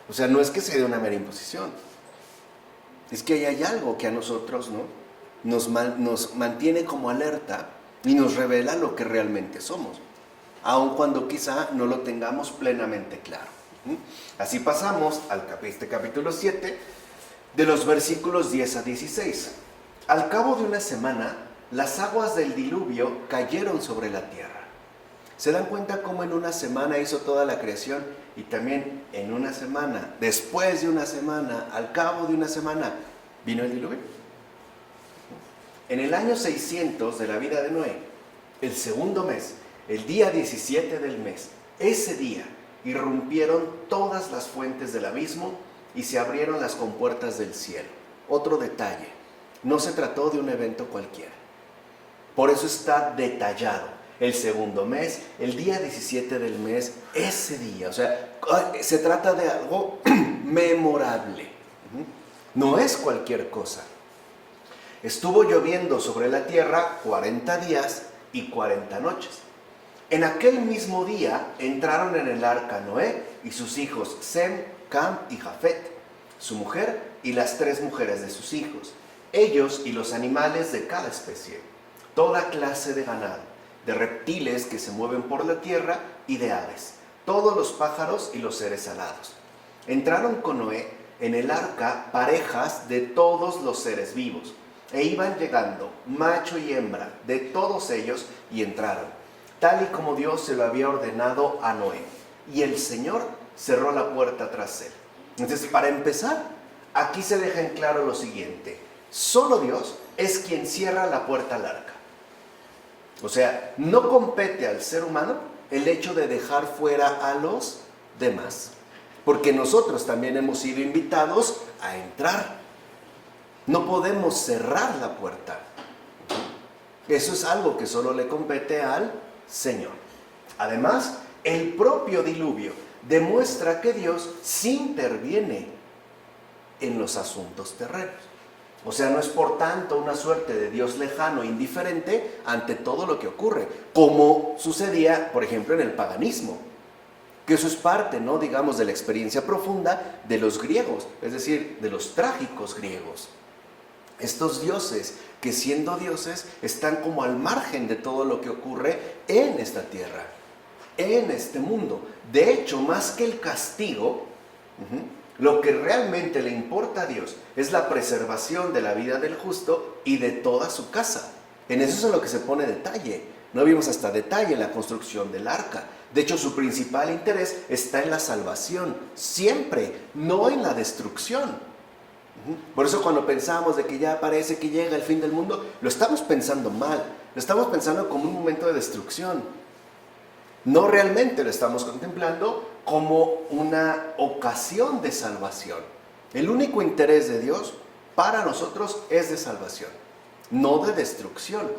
[SPEAKER 1] O sea, no es que se dé una mera imposición. Es que ahí hay algo que a nosotros, ¿no?, nos mantiene como alerta y nos revela lo que realmente somos, aun cuando quizá no lo tengamos plenamente claro. Así pasamos al capítulo 7, de los versículos 10 a 16. Al cabo de una semana, las aguas del diluvio cayeron sobre la tierra. ¿Se dan cuenta cómo en una semana hizo toda la creación? Y también en una semana, después de una semana, al cabo de una semana, vino el diluvio. En el año 600 de la vida de Noé, el segundo mes, el día 17 del mes, ese día irrumpieron todas las fuentes del abismo y se abrieron las compuertas del cielo. Otro detalle, no se trató de un evento cualquiera. Por eso está detallado. El segundo mes, el día 17 del mes, ese día. O sea, se trata de algo memorable. No es cualquier cosa. Estuvo lloviendo sobre la tierra 40 días y 40 noches. En aquel mismo día entraron en el arca Noé y sus hijos Sem, Cam y Jafet, su mujer y las 3 mujeres de sus hijos, ellos y los animales de cada especie, toda clase de ganado, de reptiles que se mueven por la tierra y de aves, todos los pájaros y los seres alados. Entraron con Noé en el arca parejas de todos los seres vivos, e iban llegando macho y hembra de todos ellos, y entraron, tal y como Dios se lo había ordenado a Noé. Y el Señor cerró la puerta tras él. Entonces, para empezar, aquí se deja en claro lo siguiente: solo Dios es quien cierra la puerta al arca. O sea, no compete al ser humano el hecho de dejar fuera a los demás, porque nosotros también hemos sido invitados a entrar. No podemos cerrar la puerta. Eso es algo que solo le compete al Señor. Además, el propio diluvio demuestra que Dios sí interviene en los asuntos terrenos. O sea, no es por tanto una suerte de Dios lejano, indiferente ante todo lo que ocurre, como sucedía, por ejemplo, en el paganismo. Que eso es parte, ¿no?, digamos, de la experiencia profunda de los griegos, es decir, de los trágicos griegos. Estos dioses que, siendo dioses, están como al margen de todo lo que ocurre en esta tierra, en este mundo. De hecho, más que el castigo, lo que realmente le importa a Dios es la preservación de la vida del justo y de toda su casa. En eso es en lo que se pone detalle. No vimos hasta detalle en la construcción del arca. De hecho, su principal interés está en la salvación, siempre, no en la destrucción. Por eso cuando pensamos de que ya parece que llega el fin del mundo, lo estamos pensando mal, lo estamos pensando como un momento de destrucción. No realmente lo estamos contemplando como una ocasión de salvación. El único interés de Dios para nosotros es de salvación, no de destrucción.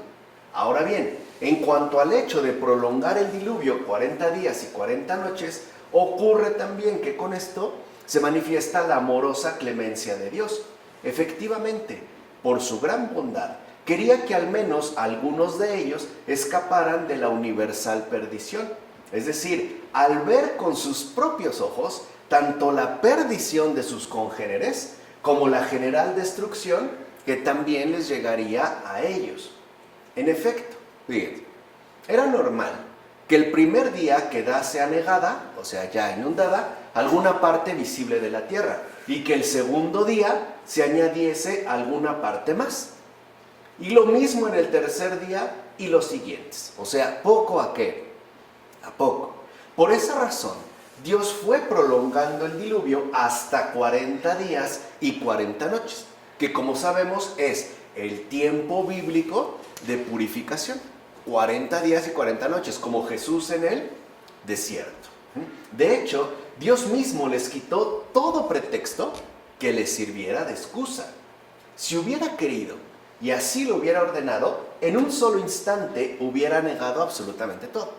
[SPEAKER 1] Ahora bien, en cuanto al hecho de prolongar el diluvio 40 días y 40 noches, ocurre también que con esto se manifiesta la amorosa clemencia de Dios. Efectivamente, por su gran bondad, quería que al menos algunos de ellos escaparan de la universal perdición. Es decir, al ver con sus propios ojos tanto la perdición de sus congéneres como la general destrucción que también les llegaría a ellos. En efecto, fíjense, era normal que el primer día quedase anegada, o sea, ya inundada, alguna parte visible de la tierra, y que el segundo día se añadiese alguna parte más. Y lo mismo en el tercer día y los siguientes, o sea, poco a poco. Por esa razón, Dios fue prolongando el diluvio hasta 40 días y 40 noches, que como sabemos es el tiempo bíblico de purificación. 40 días y 40 noches, como Jesús en el desierto. De hecho, Dios mismo les quitó todo pretexto que les sirviera de excusa. Si hubiera querido y así lo hubiera ordenado, en un solo instante hubiera negado absolutamente todo.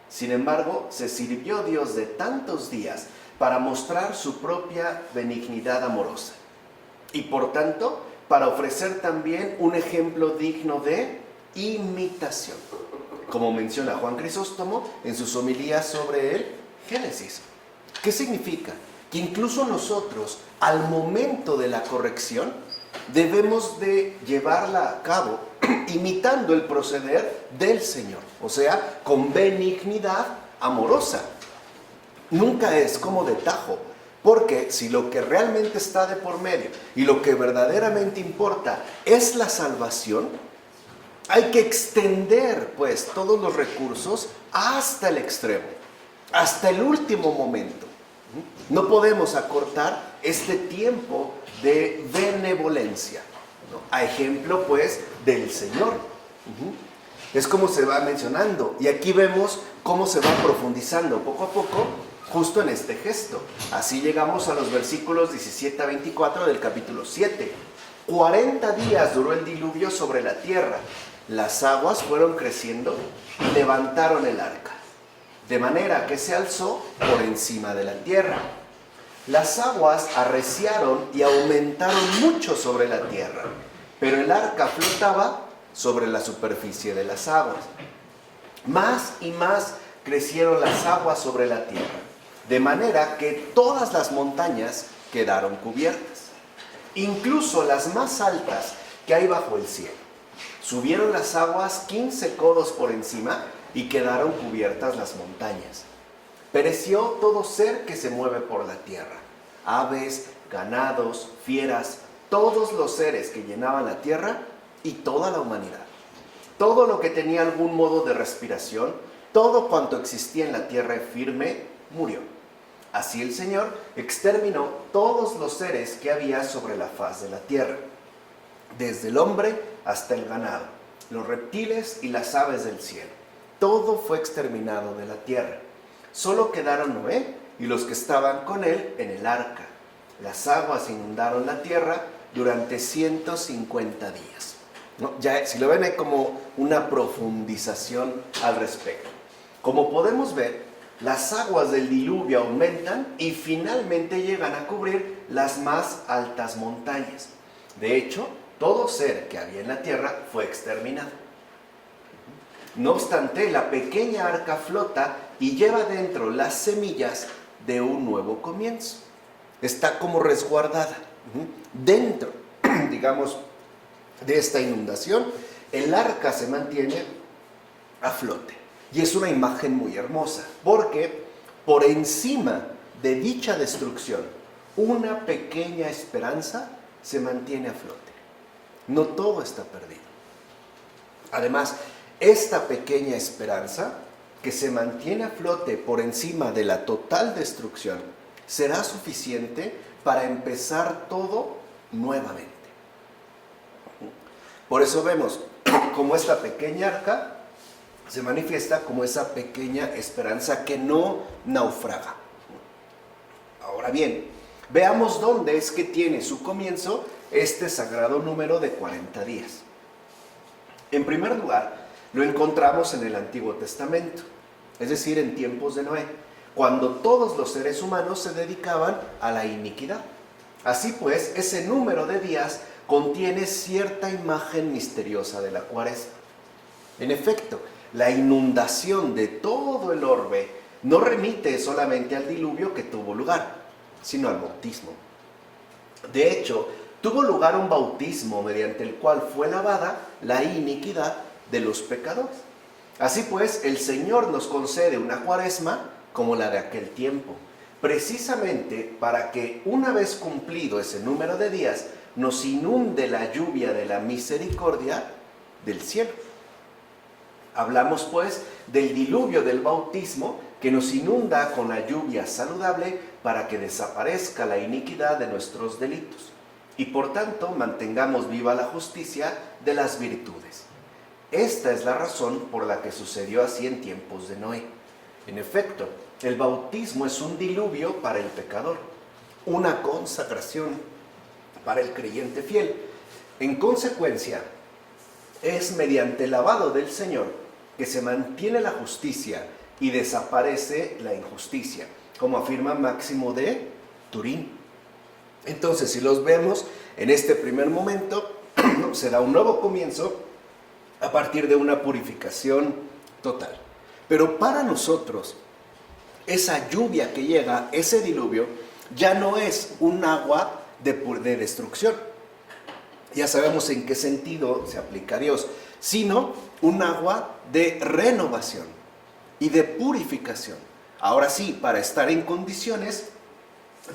[SPEAKER 1] Sin embargo, se sirvió Dios de tantos días para mostrar su propia benignidad amorosa y por tanto para ofrecer también un ejemplo digno de imitación, como menciona Juan Crisóstomo en sus homilías sobre el Génesis. ¿Qué significa? Que incluso nosotros, al momento de la corrección, debemos de llevarla a cabo imitando el proceder del Señor, o sea, con benignidad amorosa. Nunca es como de tajo, porque si lo que realmente está de por medio y lo que verdaderamente importa es la salvación, hay que extender pues todos los recursos hasta el extremo, hasta el último momento. No podemos acortar este tiempo de benevolencia, ¿no? A ejemplo pues del Señor. Es como se va mencionando y aquí vemos cómo se va profundizando poco a poco justo en este gesto. Así llegamos a los versículos 17 a 24 del capítulo 7. 40 días duró el diluvio sobre la tierra. Las aguas fueron creciendo y levantaron el arca, de manera que se alzó por encima de la tierra. Las aguas arreciaron y aumentaron mucho sobre la tierra, pero el arca flotaba sobre la superficie de las aguas. Más y más crecieron las aguas sobre la tierra, de manera que todas las montañas quedaron cubiertas, incluso las más altas que hay bajo el cielo. Subieron las aguas 15 codos por encima y quedaron cubiertas las montañas. Pereció todo ser que se mueve por la tierra, aves, ganados, fieras, todos los seres que llenaban la tierra y toda la humanidad. Todo lo que tenía algún modo de respiración, todo cuanto existía en la tierra firme, murió. Así el Señor exterminó todos los seres que había sobre la faz de la tierra, desde el hombre hasta el ganado, los reptiles y las aves del cielo. Todo fue exterminado de la tierra. Solo quedaron Noé y los que estaban con él en el arca. Las aguas inundaron la tierra durante 150 días. ¿No? Ya, si lo ven, hay como una profundización al respecto. Como podemos ver, las aguas del diluvio aumentan y finalmente llegan a cubrir las más altas montañas. De hecho, todo ser que había en la tierra fue exterminado. No obstante, la pequeña arca flota y lleva dentro las semillas de un nuevo comienzo. Está como resguardada. Dentro, digamos, de esta inundación, el arca se mantiene a flote. Y es una imagen muy hermosa, porque por encima de dicha destrucción, una pequeña esperanza se mantiene a flote. No todo está perdido. Además, esta pequeña esperanza que se mantiene a flote por encima de la total destrucción será suficiente para empezar todo nuevamente. Por eso vemos como esta pequeña arca se manifiesta como esa pequeña esperanza que no naufraga. Ahora bien, Veamos dónde es que tiene su comienzo este sagrado número de 40 días. En primer lugar, lo encontramos en el Antiguo Testamento, es decir, en tiempos de Noé, cuando todos los seres humanos se dedicaban a la iniquidad. Así pues, ese número de días contiene cierta imagen misteriosa de la Cuaresma. En efecto, la inundación de todo el orbe no remite solamente al diluvio que tuvo lugar, sino al bautismo. De hecho, tuvo lugar un bautismo mediante el cual fue lavada la iniquidad de los pecadores. Así pues, el Señor nos concede una Cuaresma como la de aquel tiempo, precisamente para que una vez cumplido ese número de días, nos inunde la lluvia de la misericordia del cielo. Hablamos pues del diluvio del bautismo que nos inunda con la lluvia saludable para que desaparezca la iniquidad de nuestros delitos y por tanto mantengamos viva la justicia de las virtudes. Esta es la razón por la que sucedió así en tiempos de Noé. En efecto, el bautismo es un diluvio para el pecador, una consagración para el creyente fiel. En consecuencia, es mediante el lavado del Señor que se mantiene la justicia y desaparece la injusticia, como afirma Máximo de Turín. Entonces, si los vemos en este primer momento, se da un nuevo comienzo a partir de una purificación total. Pero para nosotros, esa lluvia que llega, ese diluvio, ya no es un agua de destrucción. Ya sabemos en qué sentido se aplica a Dios, sino un agua de renovación y de purificación. Ahora sí, para estar en condiciones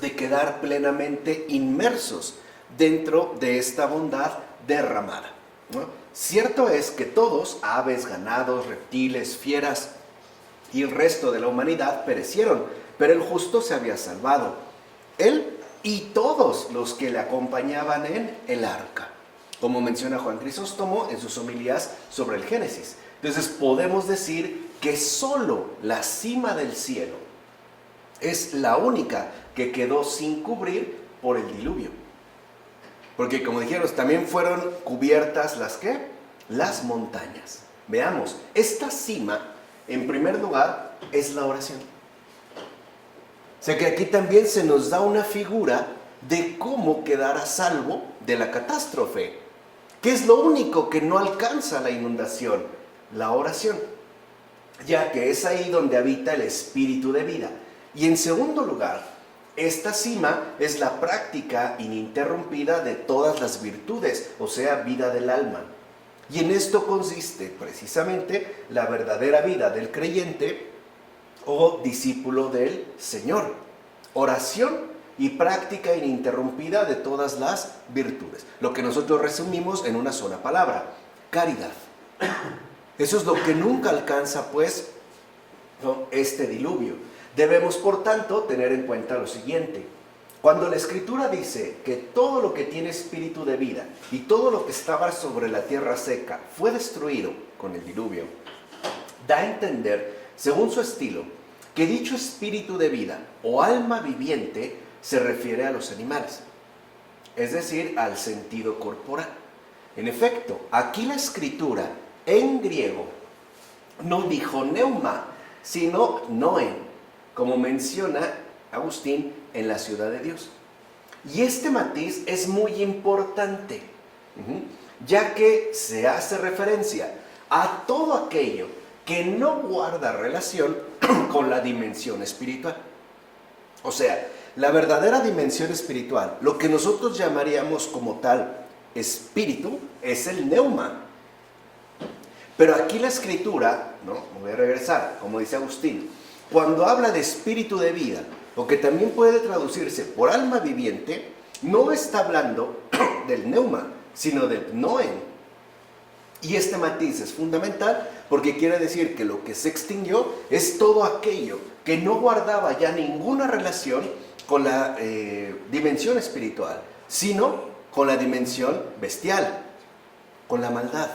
[SPEAKER 1] de quedar plenamente inmersos dentro de esta bondad derramada, ¿no? Cierto es que todos, aves, ganados, reptiles, fieras y el resto de la humanidad perecieron, pero el justo se había salvado, él y todos los que le acompañaban en el arca, como menciona Juan Crisóstomo en sus homilías sobre el Génesis. Entonces podemos decir que solo la cima del cielo es la única que quedó sin cubrir por el diluvio. Porque como dijeron, también fueron cubiertas las ¿qué? Las montañas. Veamos, esta cima, en primer lugar, es la oración. O sea que aquí también se nos da una figura de cómo quedar a salvo de la catástrofe. ¿Qué es lo único que no alcanza la inundación? La oración, ya que es ahí donde habita el espíritu de vida. Y en segundo lugar, esta cima es la práctica ininterrumpida de todas las virtudes, o sea, vida del alma. Y en esto consiste precisamente la verdadera vida del creyente o discípulo del Señor. Oración y práctica ininterrumpida de todas las virtudes. Lo que nosotros resumimos en una sola palabra: caridad. Eso es lo que nunca alcanza, pues, ¿no?, este diluvio. Debemos, por tanto, tener en cuenta lo siguiente. Cuando la Escritura dice que todo lo que tiene espíritu de vida y todo lo que estaba sobre la tierra seca fue destruido con el diluvio, da a entender, según su estilo, que dicho espíritu de vida o alma viviente se refiere a los animales, es decir, al sentido corporal. En efecto, aquí la Escritura en griego no dijo neuma, sino noen, como menciona Agustín en La Ciudad de Dios. Y este matiz es muy importante, ya que se hace referencia a todo aquello que no guarda relación con la dimensión espiritual. O sea, la verdadera dimensión espiritual, lo que nosotros llamaríamos como tal espíritu, es el neuma. Pero aquí la Escritura, ¿no?, me voy a regresar, como dice Agustín, cuando habla de espíritu de vida, o que también puede traducirse por alma viviente, no está hablando del neuma, sino del noen. Y este matiz es fundamental porque quiere decir que lo que se extinguió es todo aquello que no guardaba ya ninguna relación con la dimensión espiritual, sino con la dimensión bestial, con la maldad,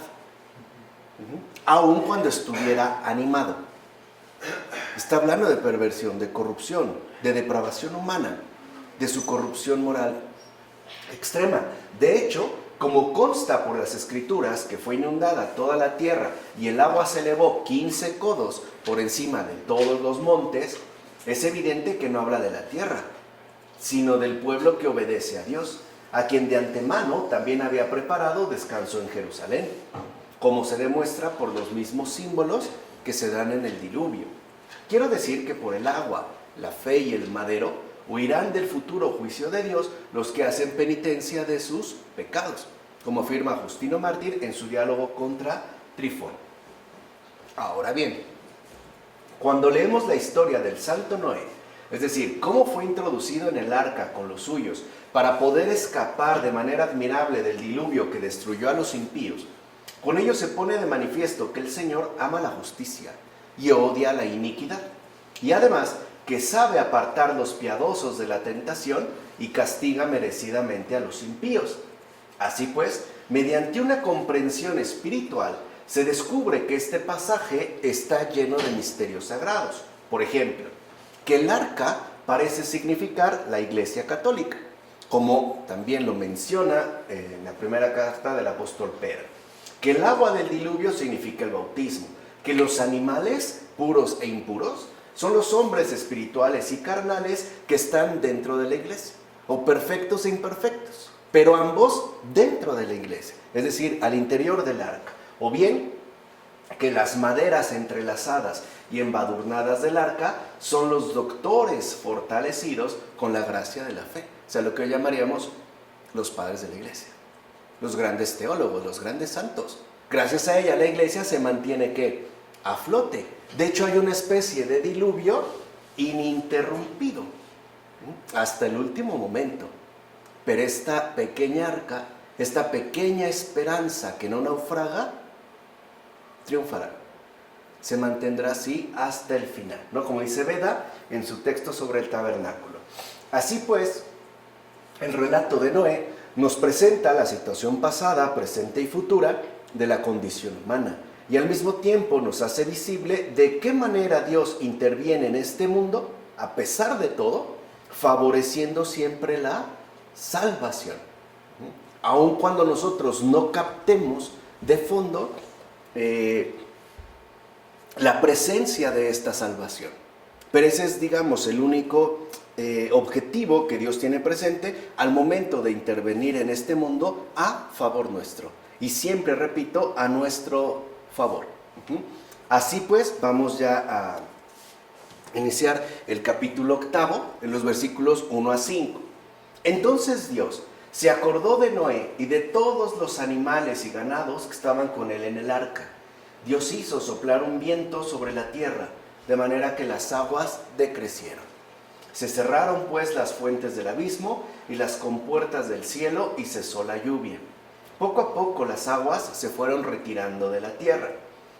[SPEAKER 1] aun cuando estuviera animado. Está hablando de perversión, de corrupción, de depravación humana. de su corrupción moral extrema. De hecho, como consta por las Escrituras que fue inundada toda la tierra y el agua se elevó 15 codos por encima de todos los montes, es evidente que no habla de la tierra, sino del pueblo que obedece a Dios, a quien de antemano también había preparado descanso en Jerusalén, como se demuestra por los mismos símbolos que se dan en el diluvio. Quiero decir que por el agua, la fe y el madero huirán del futuro juicio de Dios los que hacen penitencia de sus pecados, como afirma Justino Mártir en su diálogo contra Trifón. Ahora bien, cuando leemos la historia del Santo Noé, es decir, cómo fue introducido en el arca con los suyos para poder escapar de manera admirable del diluvio que destruyó a los impíos, con ello se pone de manifiesto que el Señor ama la justicia y odia la iniquidad, y además que sabe apartar los piadosos de la tentación y castiga merecidamente a los impíos. Así pues, mediante una comprensión espiritual, se descubre que este pasaje está lleno de misterios sagrados. Por ejemplo, que el arca parece significar la Iglesia Católica, como también lo menciona en la primera carta del apóstol Pedro. Que el agua del diluvio significa el bautismo, que los animales, puros e impuros, son los hombres espirituales y carnales que están dentro de la iglesia, o perfectos e imperfectos, pero ambos dentro de la iglesia, es decir, al interior del arca. O bien, que las maderas entrelazadas y embadurnadas del arca son los doctores fortalecidos con la gracia de la fe, o sea, lo que hoy llamaríamos los padres de la iglesia, los grandes teólogos, los grandes santos. Gracias a ella la iglesia se mantiene ¿qué? A flote. De hecho, hay una especie de diluvio ininterrumpido hasta el último momento. Pero esta pequeña arca, esta pequeña esperanza que no naufraga, triunfará. Se mantendrá así hasta el final, ¿no? Como dice Beda en su texto sobre el tabernáculo. Así pues, el relato de Noé nos presenta la situación pasada, presente y futura de la condición humana, y al mismo tiempo nos hace visible de qué manera Dios interviene en este mundo, a pesar de todo, favoreciendo siempre la salvación. Aun cuando nosotros no captemos de fondo la presencia de esta salvación. Pero ese es, digamos, el único objetivo que Dios tiene presente al momento de intervenir en este mundo a favor nuestro. Y siempre, repito, a nuestro favor. Así pues, vamos ya a iniciar el capítulo 8, en los versículos 1 a 5. Entonces Dios se acordó de Noé y de todos los animales y ganados que estaban con él en el arca. Dios hizo soplar un viento sobre la tierra, de manera que las aguas decrecieron. Se cerraron pues las fuentes del abismo y las compuertas del cielo, y cesó la lluvia. Poco a poco las aguas se fueron retirando de la tierra,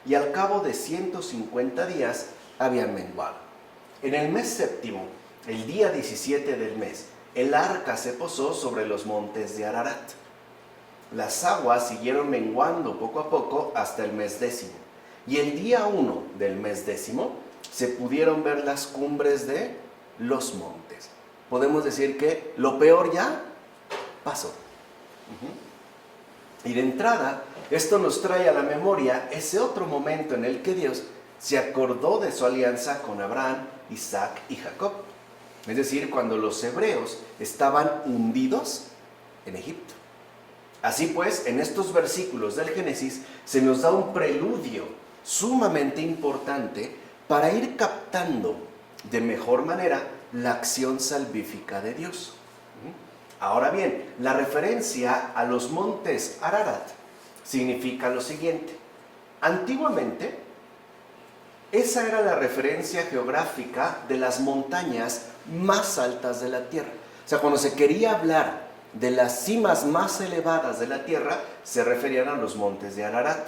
[SPEAKER 1] y al cabo de 150 días habían menguado. En el mes séptimo, el día 17 del mes, el arca se posó sobre los montes de Ararat. Las aguas siguieron menguando poco a poco hasta el mes 10, y el día 1 del mes 10 se pudieron ver las cumbres de los montes. Podemos decir que lo peor ya pasó. Y de entrada, esto nos trae a la memoria ese otro momento en el que Dios se acordó de su alianza con Abraham, Isaac y Jacob. Es decir, cuando los hebreos estaban hundidos en Egipto. Así pues, en estos versículos del Génesis se nos da un preludio sumamente importante para ir captando de mejor manera la acción salvífica de Dios. Ahora bien, la referencia a los montes Ararat significa lo siguiente. Antiguamente, esa era la referencia geográfica de las montañas más altas de la tierra. O sea, cuando se quería hablar de las cimas más elevadas de la tierra, se referían a los montes de Ararat.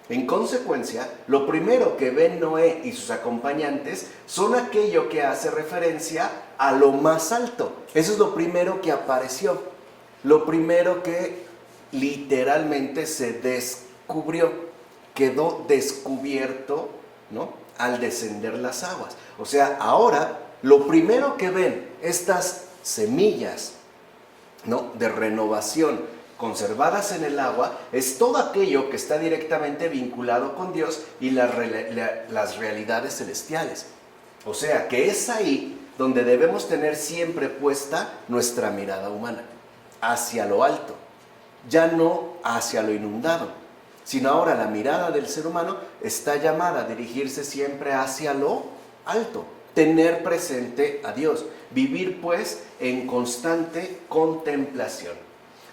[SPEAKER 1] En consecuencia, lo primero que ven Noé y sus acompañantes son aquello que hace referencia a lo más alto. Eso es lo primero que apareció, lo primero que literalmente se descubrió, quedó descubierto, ¿no?, al descender las aguas. O sea, ahora lo primero que ven estas semillas, ¿no?, de renovación conservadas en el agua, es todo aquello que está directamente vinculado con Dios y las realidades celestiales. O sea, que es ahí donde debemos tener siempre puesta nuestra mirada humana, hacia lo alto, ya no hacia lo inundado, sino ahora la mirada del ser humano está llamada a dirigirse siempre hacia lo alto, tener presente a Dios, vivir pues en constante contemplación.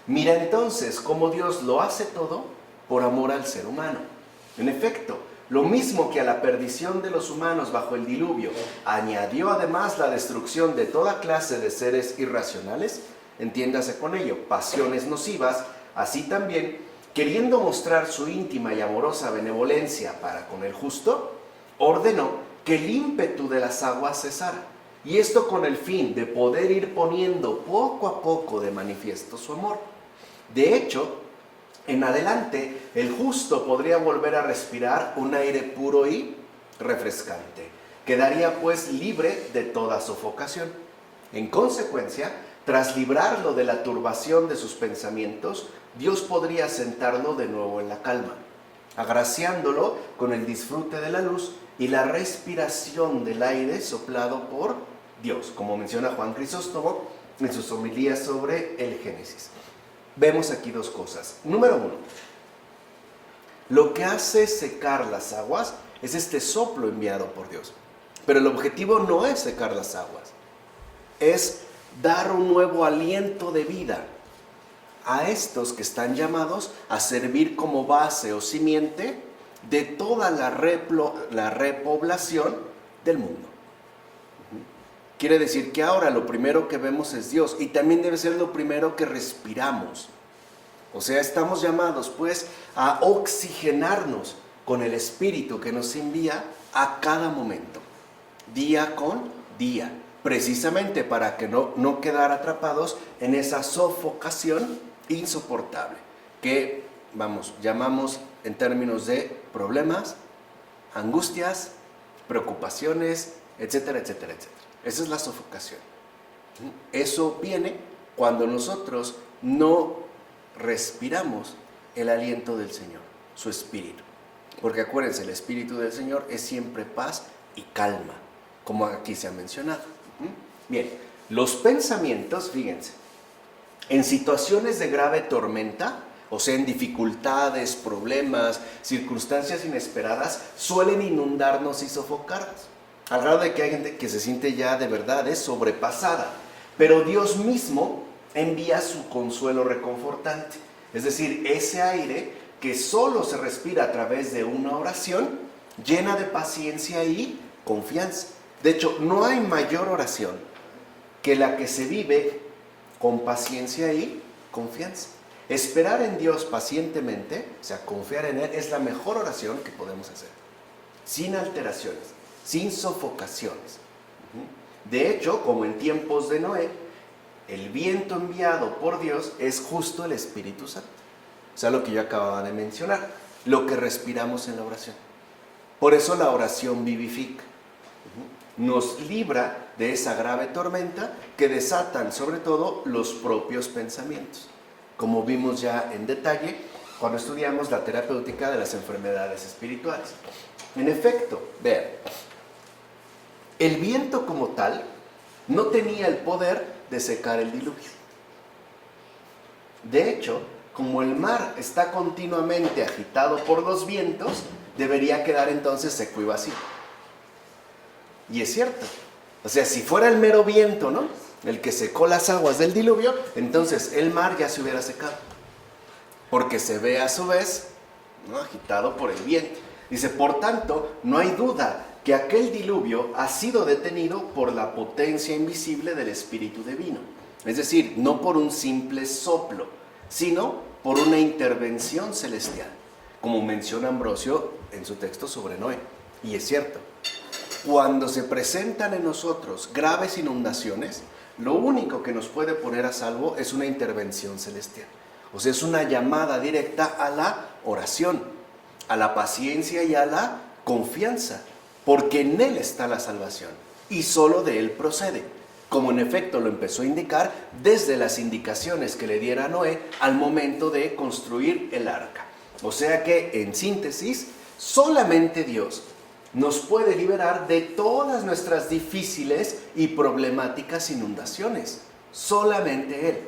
[SPEAKER 1] Mira entonces cómo Dios lo hace todo por amor al ser humano. En efecto, lo mismo que a la perdición de los humanos bajo el diluvio añadió además la destrucción de toda clase de seres irracionales, entiéndase con ello, pasiones nocivas, así también, queriendo mostrar su íntima y amorosa benevolencia para con el justo, ordenó que el ímpetu de las aguas cesara, y esto con el fin de poder ir poniendo poco a poco de manifiesto su amor. De hecho, en adelante, el justo podría volver a respirar un aire puro y refrescante. Quedaría pues libre de toda sofocación. En consecuencia, tras librarlo de la turbación de sus pensamientos, Dios podría sentarlo de nuevo en la calma, agraciándolo con el disfrute de la luz y la respiración del aire soplado por Dios, como menciona Juan Crisóstomo en sus homilías sobre el Génesis. Vemos aquí dos cosas. Número uno, lo que hace secar las aguas es este soplo enviado por Dios. Pero el objetivo no es secar las aguas, es dar un nuevo aliento de vida a estos que están llamados a servir como base o simiente de toda la repoblación del mundo. Quiere decir que ahora lo primero que vemos es Dios y también debe ser lo primero que respiramos. O sea, estamos llamados pues a oxigenarnos con el Espíritu que nos envía a cada momento, día con día, precisamente para que no quedar atrapados en esa sofocación insoportable que, llamamos en términos de problemas, angustias, preocupaciones, etcétera, etcétera, etcétera. Esa es la sofocación. Eso viene cuando nosotros no respiramos el aliento del Señor, su Espíritu. Porque acuérdense, el Espíritu del Señor es siempre paz y calma, como aquí se ha mencionado. Bien, los pensamientos, fíjense, en situaciones de grave tormenta, o sea, en dificultades, problemas, circunstancias inesperadas, suelen inundarnos y sofocarnos. Al grado de que hay gente que se siente ya de verdad sobrepasada. Pero Dios mismo envía su consuelo reconfortante. Es decir, ese aire que solo se respira a través de una oración llena de paciencia y confianza. De hecho, no hay mayor oración que la que se vive con paciencia y confianza. Esperar en Dios pacientemente, o sea, confiar en Él, es la mejor oración que podemos hacer. Sin alteraciones, sin sofocaciones. De hecho, como en tiempos de Noé, el viento enviado por Dios es justo el Espíritu Santo. O sea, lo que yo acababa de mencionar, lo que respiramos en la oración. Por eso la oración vivifica. Nos libra de esa grave tormenta que desatan sobre todo los propios pensamientos, como vimos ya en detalle cuando estudiamos la terapéutica de las enfermedades espirituales. En efecto, vean, el viento como tal no tenía el poder de secar el diluvio. De hecho, como el mar está continuamente agitado por los vientos, debería quedar entonces seco y vacío. Y es cierto. O sea, si fuera el mero viento, ¿no?, el que secó las aguas del diluvio, entonces el mar ya se hubiera secado. Porque se ve a su vez, ¿no?, agitado por el viento. Dice, por tanto, no hay duda que aquel diluvio ha sido detenido por la potencia invisible del Espíritu Divino. Es decir, no por un simple soplo, sino por una intervención celestial, como menciona Ambrosio en su texto sobre Noé. Y es cierto, cuando se presentan en nosotros graves inundaciones, lo único que nos puede poner a salvo es una intervención celestial. O sea, es una llamada directa a la oración, a la paciencia y a la confianza, porque en Él está la salvación y solo de Él procede. como en efecto lo empezó a indicar desde las indicaciones que le diera Noé al momento de construir el arca. O sea que, en síntesis, solamente Dios nos puede liberar de todas nuestras difíciles y problemáticas inundaciones. Solamente Él.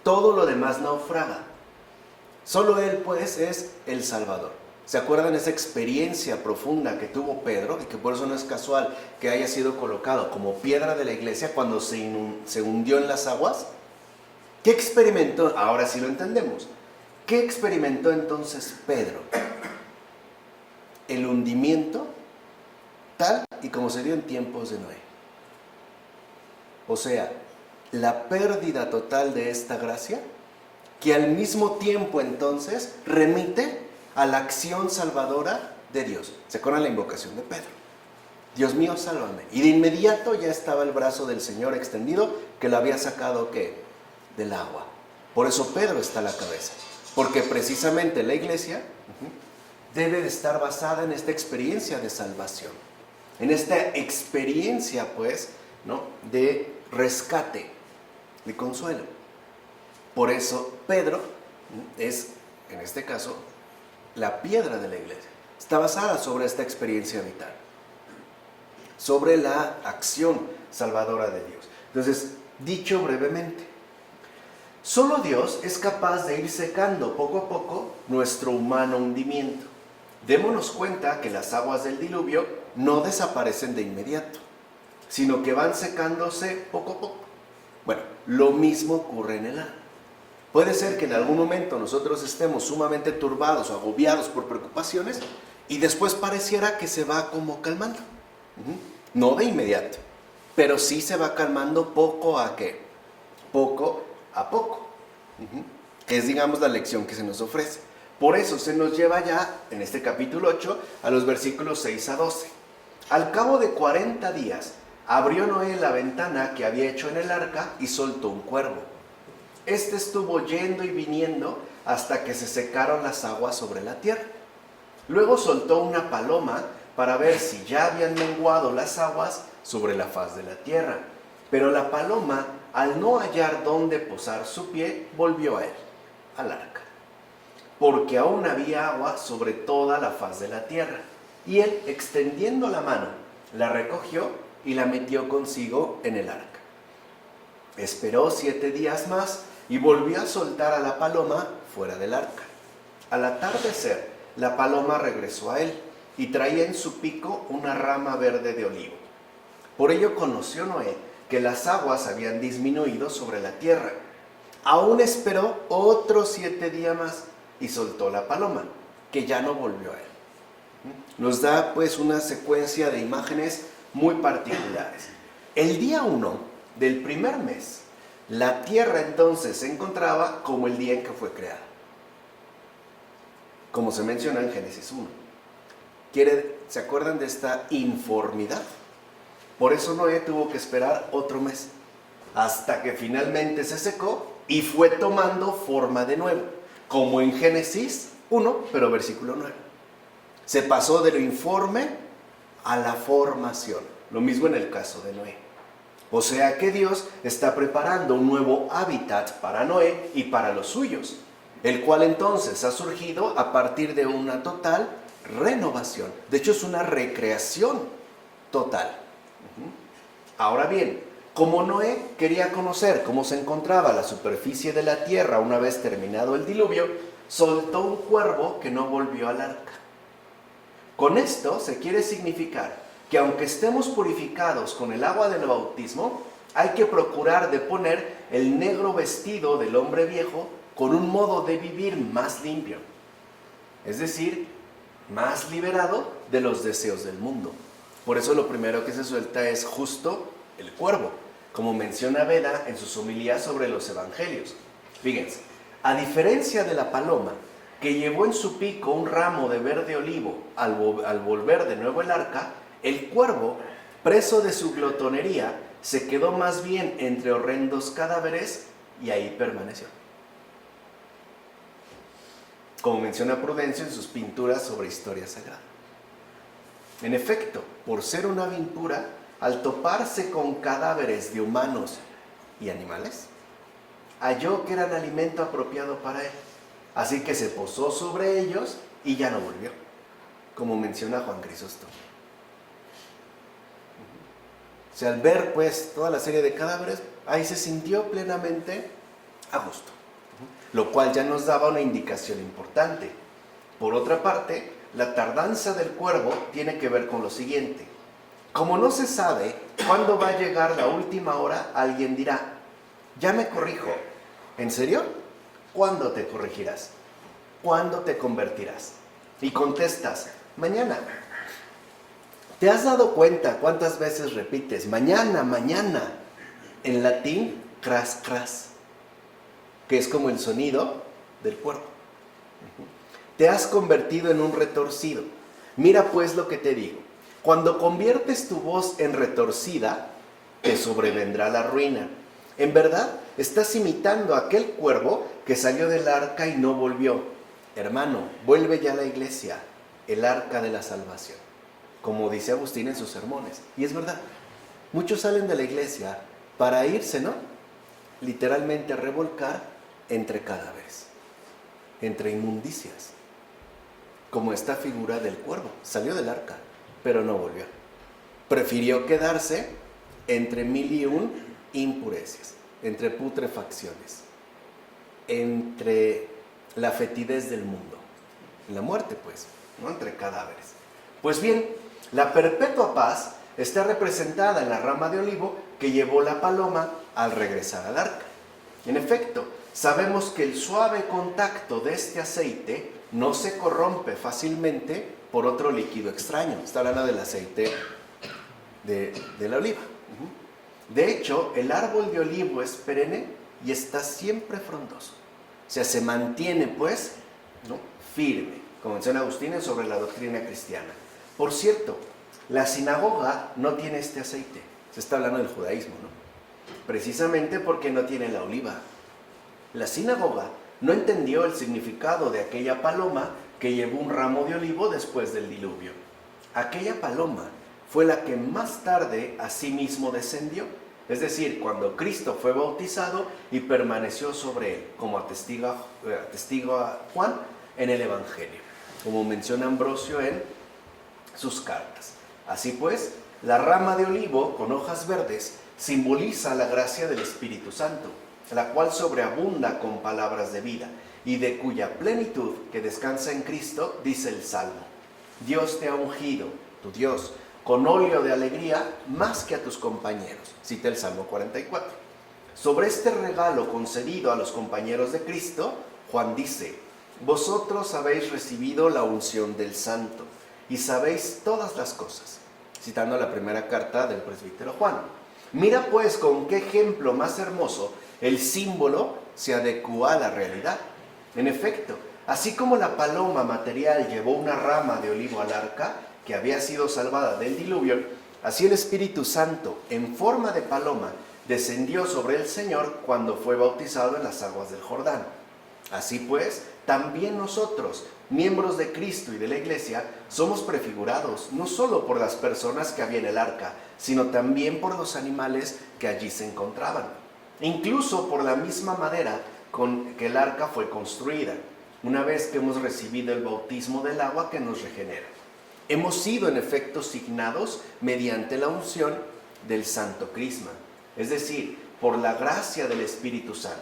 [SPEAKER 1] Todo lo demás naufraga. Solo Él, pues, es el Salvador. ¿Se acuerdan esa experiencia profunda que tuvo Pedro? Y que por eso no es casual que haya sido colocado como piedra de la iglesia cuando se hundió en las aguas. ¿Qué experimentó? Ahora sí lo entendemos. ¿Qué experimentó entonces Pedro? El hundimiento tal y como se dio en tiempos de Noé. O sea, la pérdida total de esta gracia, que al mismo tiempo entonces remite a la acción salvadora de Dios. ¿Se acuerdan la invocación de Pedro? Dios mío, sálvame. Y de inmediato ya estaba el brazo del Señor extendido que lo había sacado, ¿qué? Del agua. Por eso Pedro está a la cabeza. Porque precisamente la iglesia debe de estar basada en esta experiencia de salvación. En esta experiencia, pues, ¿no?, de rescate, de consuelo. Por eso Pedro es, en este caso, la piedra de la iglesia. Está basada sobre esta experiencia vital, sobre la acción salvadora de Dios. Entonces, dicho brevemente, solo Dios es capaz de ir secando poco a poco nuestro humano hundimiento. Démonos cuenta que las aguas del diluvio no desaparecen de inmediato, sino que van secándose poco a poco. Bueno, lo mismo ocurre en el alma. Puede ser que en algún momento nosotros estemos sumamente turbados o agobiados por preocupaciones y después pareciera que se va como calmando. No de inmediato, pero sí se va calmando poco a poco. Que es, digamos, la lección que se nos ofrece. Por eso se nos lleva ya, en este capítulo 8, a los versículos 6 a 12. Al cabo de 40 días, abrió Noé la ventana que había hecho en el arca y soltó un cuervo. Este estuvo yendo y viniendo hasta que se secaron las aguas sobre la tierra. Luego soltó una paloma para ver si ya habían menguado las aguas sobre la faz de la tierra. Pero la paloma, al no hallar dónde posar su pie, volvió a él, al arca, porque aún había agua sobre toda la faz de la tierra. Y él, extendiendo la mano, la recogió y la metió consigo en el arca. Esperó 7 días más y volvió a soltar a la paloma fuera del arca. Al atardecer, la paloma regresó a él y traía en su pico una rama verde de olivo. Por ello conoció Noé que las aguas habían disminuido sobre la tierra. Aún esperó otros 7 días más y soltó la paloma, que ya no volvió a él. Nos da pues una secuencia de imágenes muy particulares. El día 1 del primer mes, la tierra entonces se encontraba como el día en que fue creada, como se menciona en Génesis 1. ¿Se acuerdan de esta informidad? Por eso Noé tuvo que esperar otro mes, hasta que finalmente se secó y fue tomando forma de nuevo, como en Génesis 1, pero versículo 9. Se pasó de lo informe a la formación. Lo mismo en el caso de Noé. O sea que Dios está preparando un nuevo hábitat para Noé y para los suyos, el cual entonces ha surgido a partir de una total renovación. De hecho, es una recreación total. Ahora bien, como Noé quería conocer cómo se encontraba la superficie de la tierra una vez terminado el diluvio, soltó un cuervo que no volvió al arca. Con esto se quiere significar que aunque estemos purificados con el agua del bautismo, hay que procurar de poner el negro vestido del hombre viejo con un modo de vivir más limpio, es decir, más liberado de los deseos del mundo. Por eso lo primero que se suelta es justo el cuervo, como menciona Beda en sus homilías sobre los evangelios. Fíjense, a diferencia de la paloma, que llevó en su pico un ramo de verde olivo al volver de nuevo el arca, el cuervo, preso de su glotonería, se quedó más bien entre horrendos cadáveres y ahí permaneció. Como menciona Prudencio en sus pinturas sobre historia sagrada. En efecto, por ser una ave impura, al toparse con cadáveres de humanos y animales, halló que eran alimento apropiado para él. Así que se posó sobre ellos y ya no volvió, como menciona Juan Crisóstomo. O sea, al ver pues toda la serie de cadáveres, ahí se sintió plenamente a gusto, lo cual ya nos daba una indicación importante. Por otra parte, la tardanza del cuervo tiene que ver con lo siguiente. Como no se sabe cuándo va a llegar la última hora, alguien dirá, ya me corrijo. ¿En serio? ¿Cuándo te corregirás? ¿Cuándo te convertirás? Y contestas, mañana. ¿Te has dado cuenta cuántas veces repites mañana, mañana? En latín, cras, cras, que es como el sonido del cuervo. Te has convertido en un retorcido. Mira pues lo que te digo. Cuando conviertes tu voz en retorcida, te sobrevendrá la ruina. En verdad, estás imitando a aquel cuervo que salió del arca y no volvió. Hermano, vuelve ya a la iglesia, el arca de la salvación, como dice Agustín en sus sermones. Y es verdad, muchos salen de la iglesia para irse, ¿no? Literalmente a revolcar entre cadáveres, entre inmundicias, como esta figura del cuervo. Salió del arca, pero no volvió. Prefirió quedarse entre 1001 impurezas, entre putrefacciones, entre la fetidez del mundo, la muerte pues, no entre cadáveres. Pues bien, la perpetua paz está representada en la rama de olivo que llevó la paloma al regresar al arca. En efecto, sabemos que el suave contacto de este aceite no se corrompe fácilmente por otro líquido extraño. Está hablando del aceite de la oliva. De hecho, el árbol de olivo es perenne y está siempre frondoso. O sea, se mantiene pues, ¿no?, firme, como menciona Agustín sobre la doctrina cristiana. Por cierto, la sinagoga no tiene este aceite. Se está hablando del judaísmo, ¿no? Precisamente porque no tiene la oliva. La sinagoga no entendió el significado de aquella paloma que llevó un ramo de olivo después del diluvio. Aquella paloma fue la que más tarde a sí mismo descendió, es decir, cuando Cristo fue bautizado y permaneció sobre él, como atestiga Juan en el Evangelio, como menciona Ambrosio en sus cartas. Así pues, la rama de olivo con hojas verdes simboliza la gracia del Espíritu Santo, la cual sobreabunda con palabras de vida y de cuya plenitud que descansa en Cristo, dice el Salmo: Dios te ha ungido, tu Dios, con óleo de alegría más que a tus compañeros. Cita el Salmo 44. Sobre este regalo concedido a los compañeros de Cristo, Juan dice: vosotros habéis recibido la unción del Santo y sabéis todas las cosas. Citando la primera carta del presbítero Juan. Mira pues con qué ejemplo más hermoso el símbolo se adecua a la realidad. En efecto, así como la paloma material llevó una rama de olivo al arca, que había sido salvada del diluvio, así el Espíritu Santo, en forma de paloma, descendió sobre el Señor cuando fue bautizado en las aguas del Jordán. Así pues, también nosotros, miembros de Cristo y de la Iglesia, somos prefigurados no solo por las personas que había en el arca, sino también por los animales que allí se encontraban, incluso por la misma manera con que el arca fue construida, una vez que hemos recibido el bautismo del agua que nos regenera. Hemos sido en efecto signados mediante la unción del Santo Crisma, es decir, por la gracia del Espíritu Santo.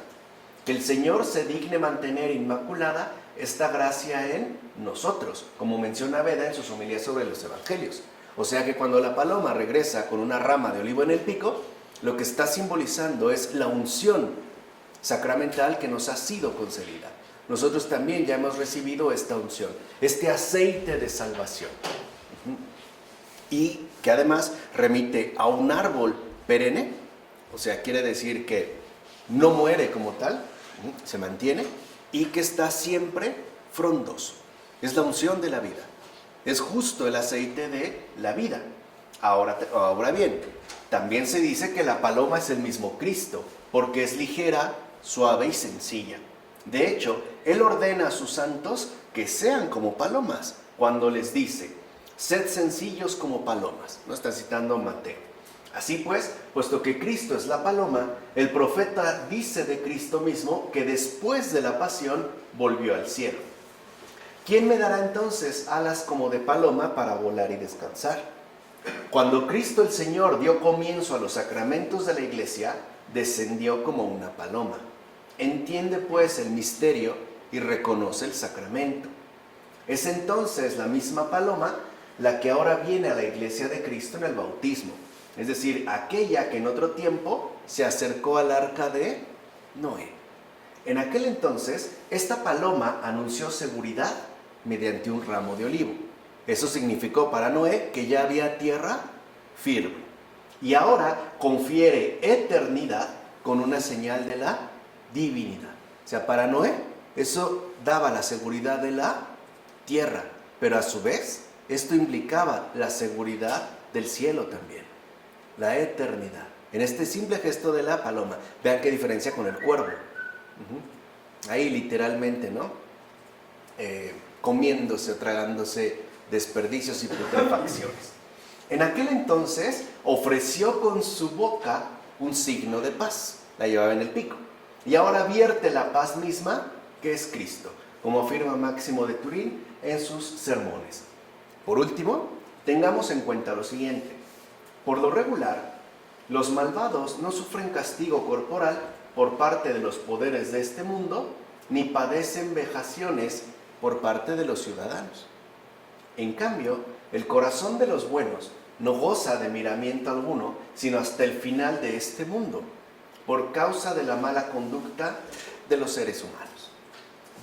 [SPEAKER 1] Que el Señor se digne mantener inmaculada esta gracia en nosotros, como menciona Beda en sus homilías sobre los evangelios. O sea que cuando la paloma regresa con una rama de olivo en el pico, lo que está simbolizando es la unción sacramental que nos ha sido concedida. Nosotros también ya hemos recibido esta unción, este aceite de salvación. Y que además remite a un árbol perenne, o sea, quiere decir que no muere como tal, se mantiene, y que está siempre frondoso. Es la unción de la vida, es justo el aceite de la vida. Ahora bien, también se dice que la paloma es el mismo Cristo, porque es ligera, suave y sencilla. De hecho, Él ordena a sus santos que sean como palomas, cuando les dice: sed sencillos como palomas. No está citando Mateo. Así pues, puesto que Cristo es la paloma, el profeta dice de Cristo mismo que después de la pasión volvió al cielo. ¿Quién me dará entonces alas como de paloma para volar y descansar? Cuando Cristo el Señor dio comienzo a los sacramentos de la Iglesia, descendió como una paloma. Entiende pues el misterio y reconoce el sacramento. Es entonces la misma paloma la que ahora viene a la Iglesia de Cristo en el bautismo, es decir, aquella que en otro tiempo se acercó al arca de Noé. En aquel entonces, esta paloma anunció seguridad mediante un ramo de olivo. Eso significó para Noé que ya había tierra firme. Y ahora confiere eternidad con una señal de la divinidad. O sea, para Noé eso daba la seguridad de la tierra, pero a su vez esto implicaba la seguridad del cielo también, la eternidad. En este simple gesto de la paloma, vean qué diferencia con el cuervo. Ahí literalmente, ¿no? Comiéndose o tragándose desperdicios y putrefacciones. En aquel entonces ofreció con su boca un signo de paz, la llevaba en el pico, y ahora vierte la paz misma que es Cristo, como afirma Máximo de Turín en sus sermones. Por último, tengamos en cuenta lo siguiente: por lo regular, los malvados no sufren castigo corporal por parte de los poderes de este mundo, ni padecen vejaciones por parte de los ciudadanos. En cambio, el corazón de los buenos no goza de miramiento alguno, sino hasta el final de este mundo, por causa de la mala conducta de los seres humanos.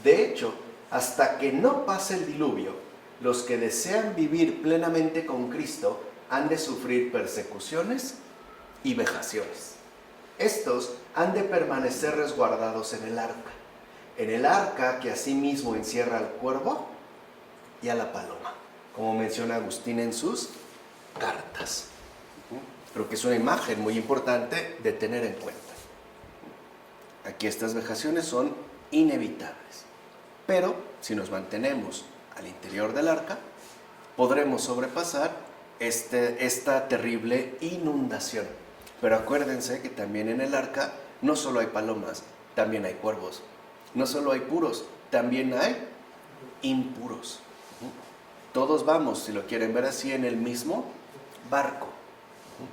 [SPEAKER 1] De hecho, hasta que no pase el diluvio, los que desean vivir plenamente con Cristo han de sufrir persecuciones y vejaciones. Estos han de permanecer resguardados en el arca que asimismo encierra al cuervo y a la paloma, como menciona Agustín en sus cartas. Creo que es una imagen muy importante de tener en cuenta. Aquí estas vejaciones son inevitables, pero si nos mantenemos al interior del arca, podremos sobrepasar esta terrible inundación. Pero acuérdense que también en el arca no solo hay palomas, también hay cuervos. No solo hay puros, también hay impuros. Todos vamos, si lo quieren ver así, en el mismo barco.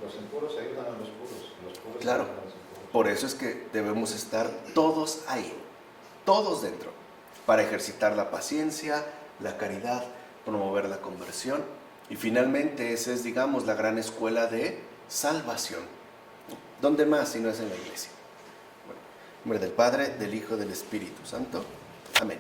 [SPEAKER 2] Los impuros ayudan a los puros. Los puros
[SPEAKER 1] claro,
[SPEAKER 2] ayudan a los impuros.
[SPEAKER 1] Por eso es que debemos estar todos ahí, todos dentro, para ejercitar la paciencia, la caridad, promover la conversión. Y finalmente esa es, digamos, la gran escuela de salvación. ¿Dónde más si no es en la iglesia? Bueno, en nombre del Padre, del Hijo, del Espíritu Santo. Amén.